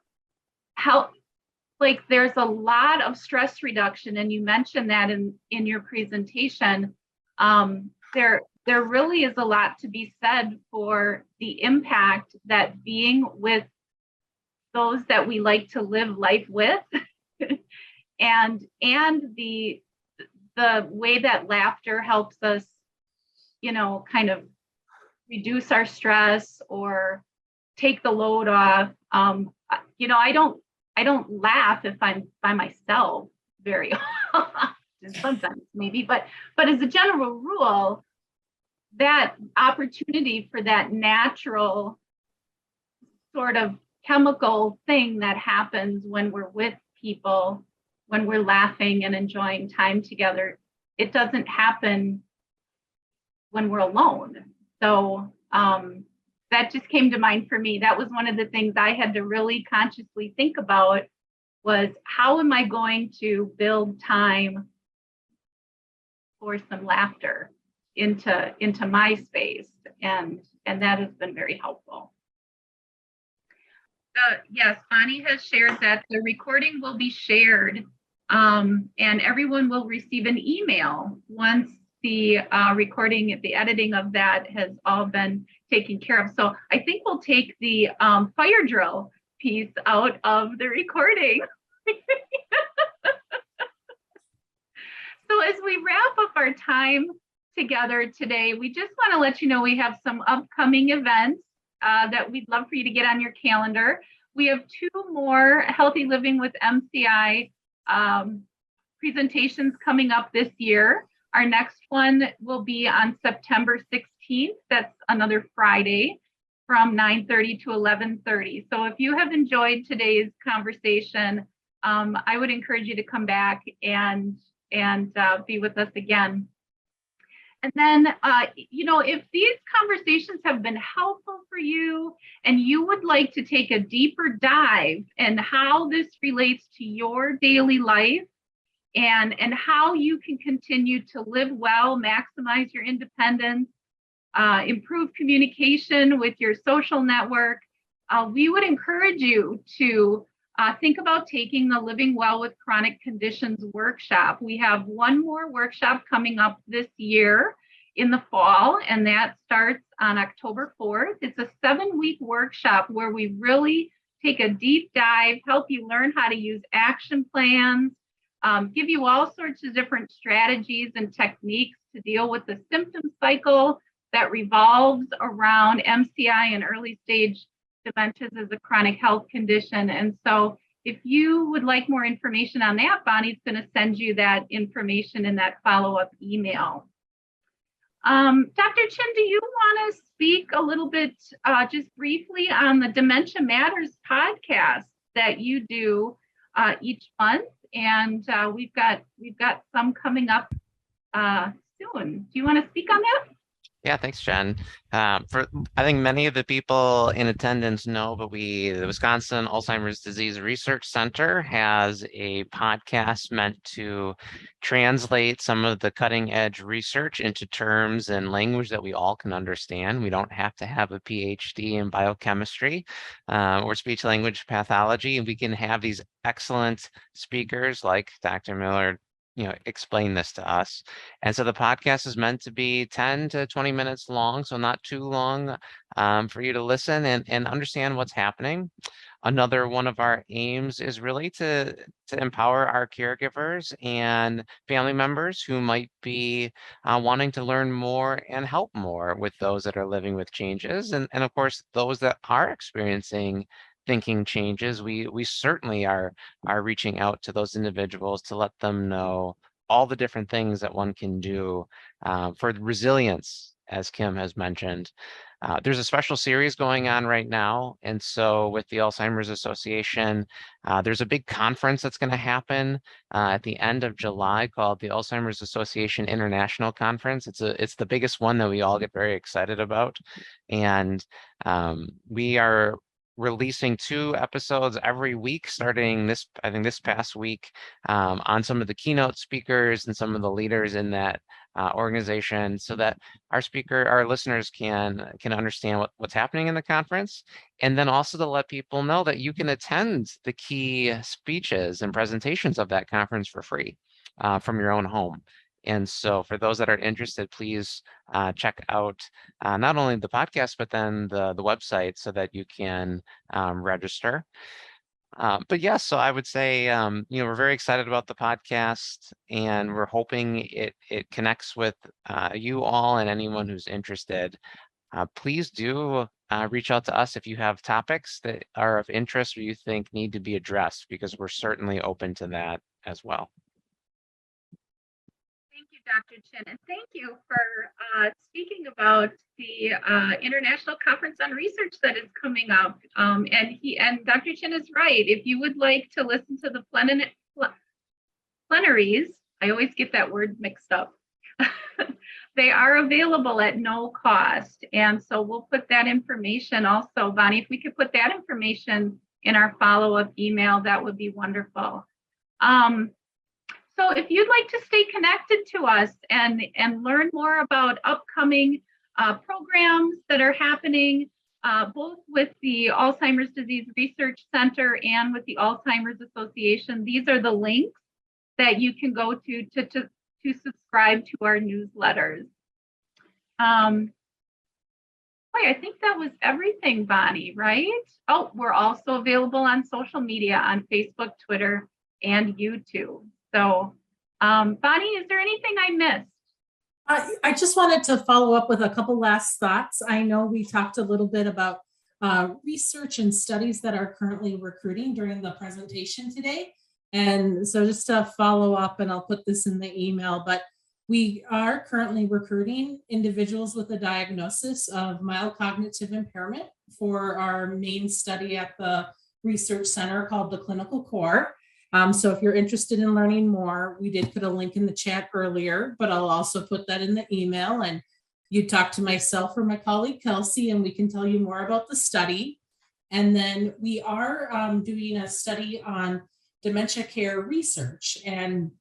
help. Like there's a lot of stress reduction, and you mentioned that in your presentation. There really is a lot to be said for the impact that being with those that we like to live life with, and the way that laughter helps us, kind of reduce our stress or take the load off. I don't laugh if I'm by myself very often, sometimes maybe, but as a general rule, that opportunity for that natural sort of chemical thing that happens when we're with people, when we're laughing and enjoying time together, it doesn't happen when we're alone. So that just came to mind for me. That was one of the things I had to really consciously think about, was how am I going to build time for some laughter into my space, and that has been very helpful. Yes, Bonnie has shared that the recording will be shared, and everyone will receive an email once the recording, the editing of that has all been taken care of. So I think we'll take the fire drill piece out of the recording. So as we wrap up our time together today, we just want to let you know we have some upcoming events that we'd love for you to get on your calendar. We have 2 more Healthy Living with MCI presentations coming up this year. Our next one will be on September 16th. That's another Friday from 9:30 to 11:30. So if you have enjoyed today's conversation, I would encourage you to come back and be with us again. And then, if these conversations have been helpful for you and you would like to take a deeper dive in how this relates to your daily life and how you can continue to live well, maximize your independence, improve communication with your social network, we would encourage you to think about taking the Living Well with Chronic Conditions workshop. We have one more workshop coming up this year in the fall, and that starts on October 4th. It's a 7-week workshop where we really take a deep dive, help you learn how to use action plans, give you all sorts of different strategies and techniques to deal with the symptom cycle that revolves around MCI and early stage dementias as a chronic health condition. And so if you would like more information on that, Bonnie's going to send you that information in that follow-up email. Dr. Chin, do you want to speak a little bit, just briefly, on the Dementia Matters podcast that you do each month? And we've got some coming up soon. Do you want to speak on that? Yeah, thanks, Jen. I think many of the people in attendance know, but the Wisconsin Alzheimer's Disease Research Center has a podcast meant to translate some of the cutting edge research into terms and language that we all can understand. We don't have to have a PhD in biochemistry or speech language pathology, and we can have these excellent speakers like Dr. Mueller explain this to us. And so the podcast is meant to be 10 to 20 minutes long, so not too long for you to listen and understand what's happening. Another one of our aims is really to empower our caregivers and family members who might be wanting to learn more and help more with those that are living with changes. And of course, those that are experiencing thinking changes, we certainly are reaching out to those individuals to let them know all the different things that one can do for resilience, as Kim has mentioned. There's a special series going on right now. And so with the Alzheimer's Association, there's a big conference that's going to happen at the end of July called the Alzheimer's Association International Conference. It's the biggest one that we all get very excited about. And we are releasing 2 episodes every week, starting this past week, on some of the keynote speakers and some of the leaders in that organization, so that our listeners can understand what's happening in the conference, and then also to let people know that you can attend the key speeches and presentations of that conference for free from your own home. And so for those that are interested, please check out not only the podcast, but then the website so that you can register. But yes, so I would say, we're very excited about the podcast, and we're hoping it connects with you all and anyone who's interested. Please do reach out to us if you have topics that are of interest or you think need to be addressed, because we're certainly open to that as well. Thank you, Dr. Chin, and thank you for speaking about the International Conference on Research that is coming up. And Dr. Chin is right. If you would like to listen to the plenaries, I always get that word mixed up. They are available at no cost, and so we'll put that information also. Bonnie, if we could put that information in our follow-up email, that would be wonderful. So if you'd like to stay connected to us and learn more about upcoming programs that are happening, both with the Alzheimer's Disease Research Center and with the Alzheimer's Association, these are the links that you can go to subscribe to our newsletters. I think that was everything, Bonnie, right? Oh, we're also available on social media on Facebook, Twitter, and YouTube. So, Bonnie, is there anything I missed? I just wanted to follow up with a couple last thoughts. I know we talked a little bit about research and studies that are currently recruiting during the presentation today. And so just to follow up, and I'll put this in the email, but we are currently recruiting individuals with a diagnosis of mild cognitive impairment for our main study at the research center called the Clinical Core. So if you're interested in learning more, we did put a link in the chat earlier, but I'll also put that in the email, and you talk to myself or my colleague Kelsey, and we can tell you more about the study. And then we are doing a study on dementia care research, and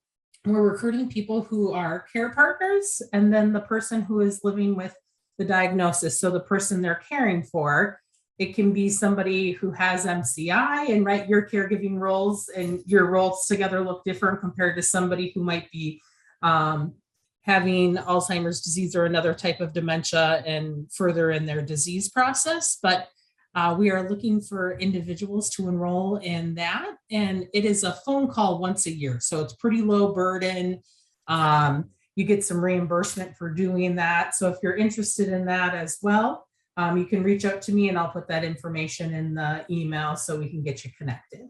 we're recruiting people who are care partners, and then the person who is living with the diagnosis. So the person they're caring for. It can be somebody who has MCI, and right, your caregiving roles and your roles together look different compared to somebody who might be having Alzheimer's disease or another type of dementia and further in their disease process. But we are looking for individuals to enroll in that. And it is a phone call once a year. So it's pretty low burden. You get some reimbursement for doing that. So if you're interested in that as well, you can reach out to me, and I'll put that information in the email so we can get you connected.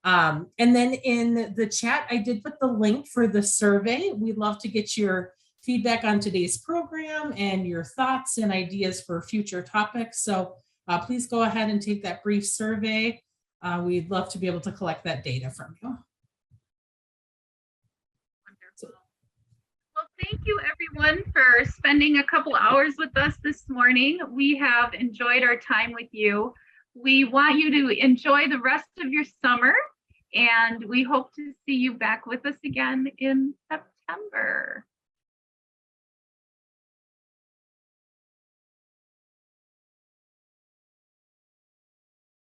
And then in the chat, I did put the link for the survey. We'd love to get your feedback on today's program and your thoughts and ideas for future topics. So please go ahead and take that brief survey. We'd love to be able to collect that data from you. Wonderful. Well, thank you everyone for spending a couple hours with us this morning. We have enjoyed our time with you. We want you to enjoy the rest of your summer, and we hope to see you back with us again in September.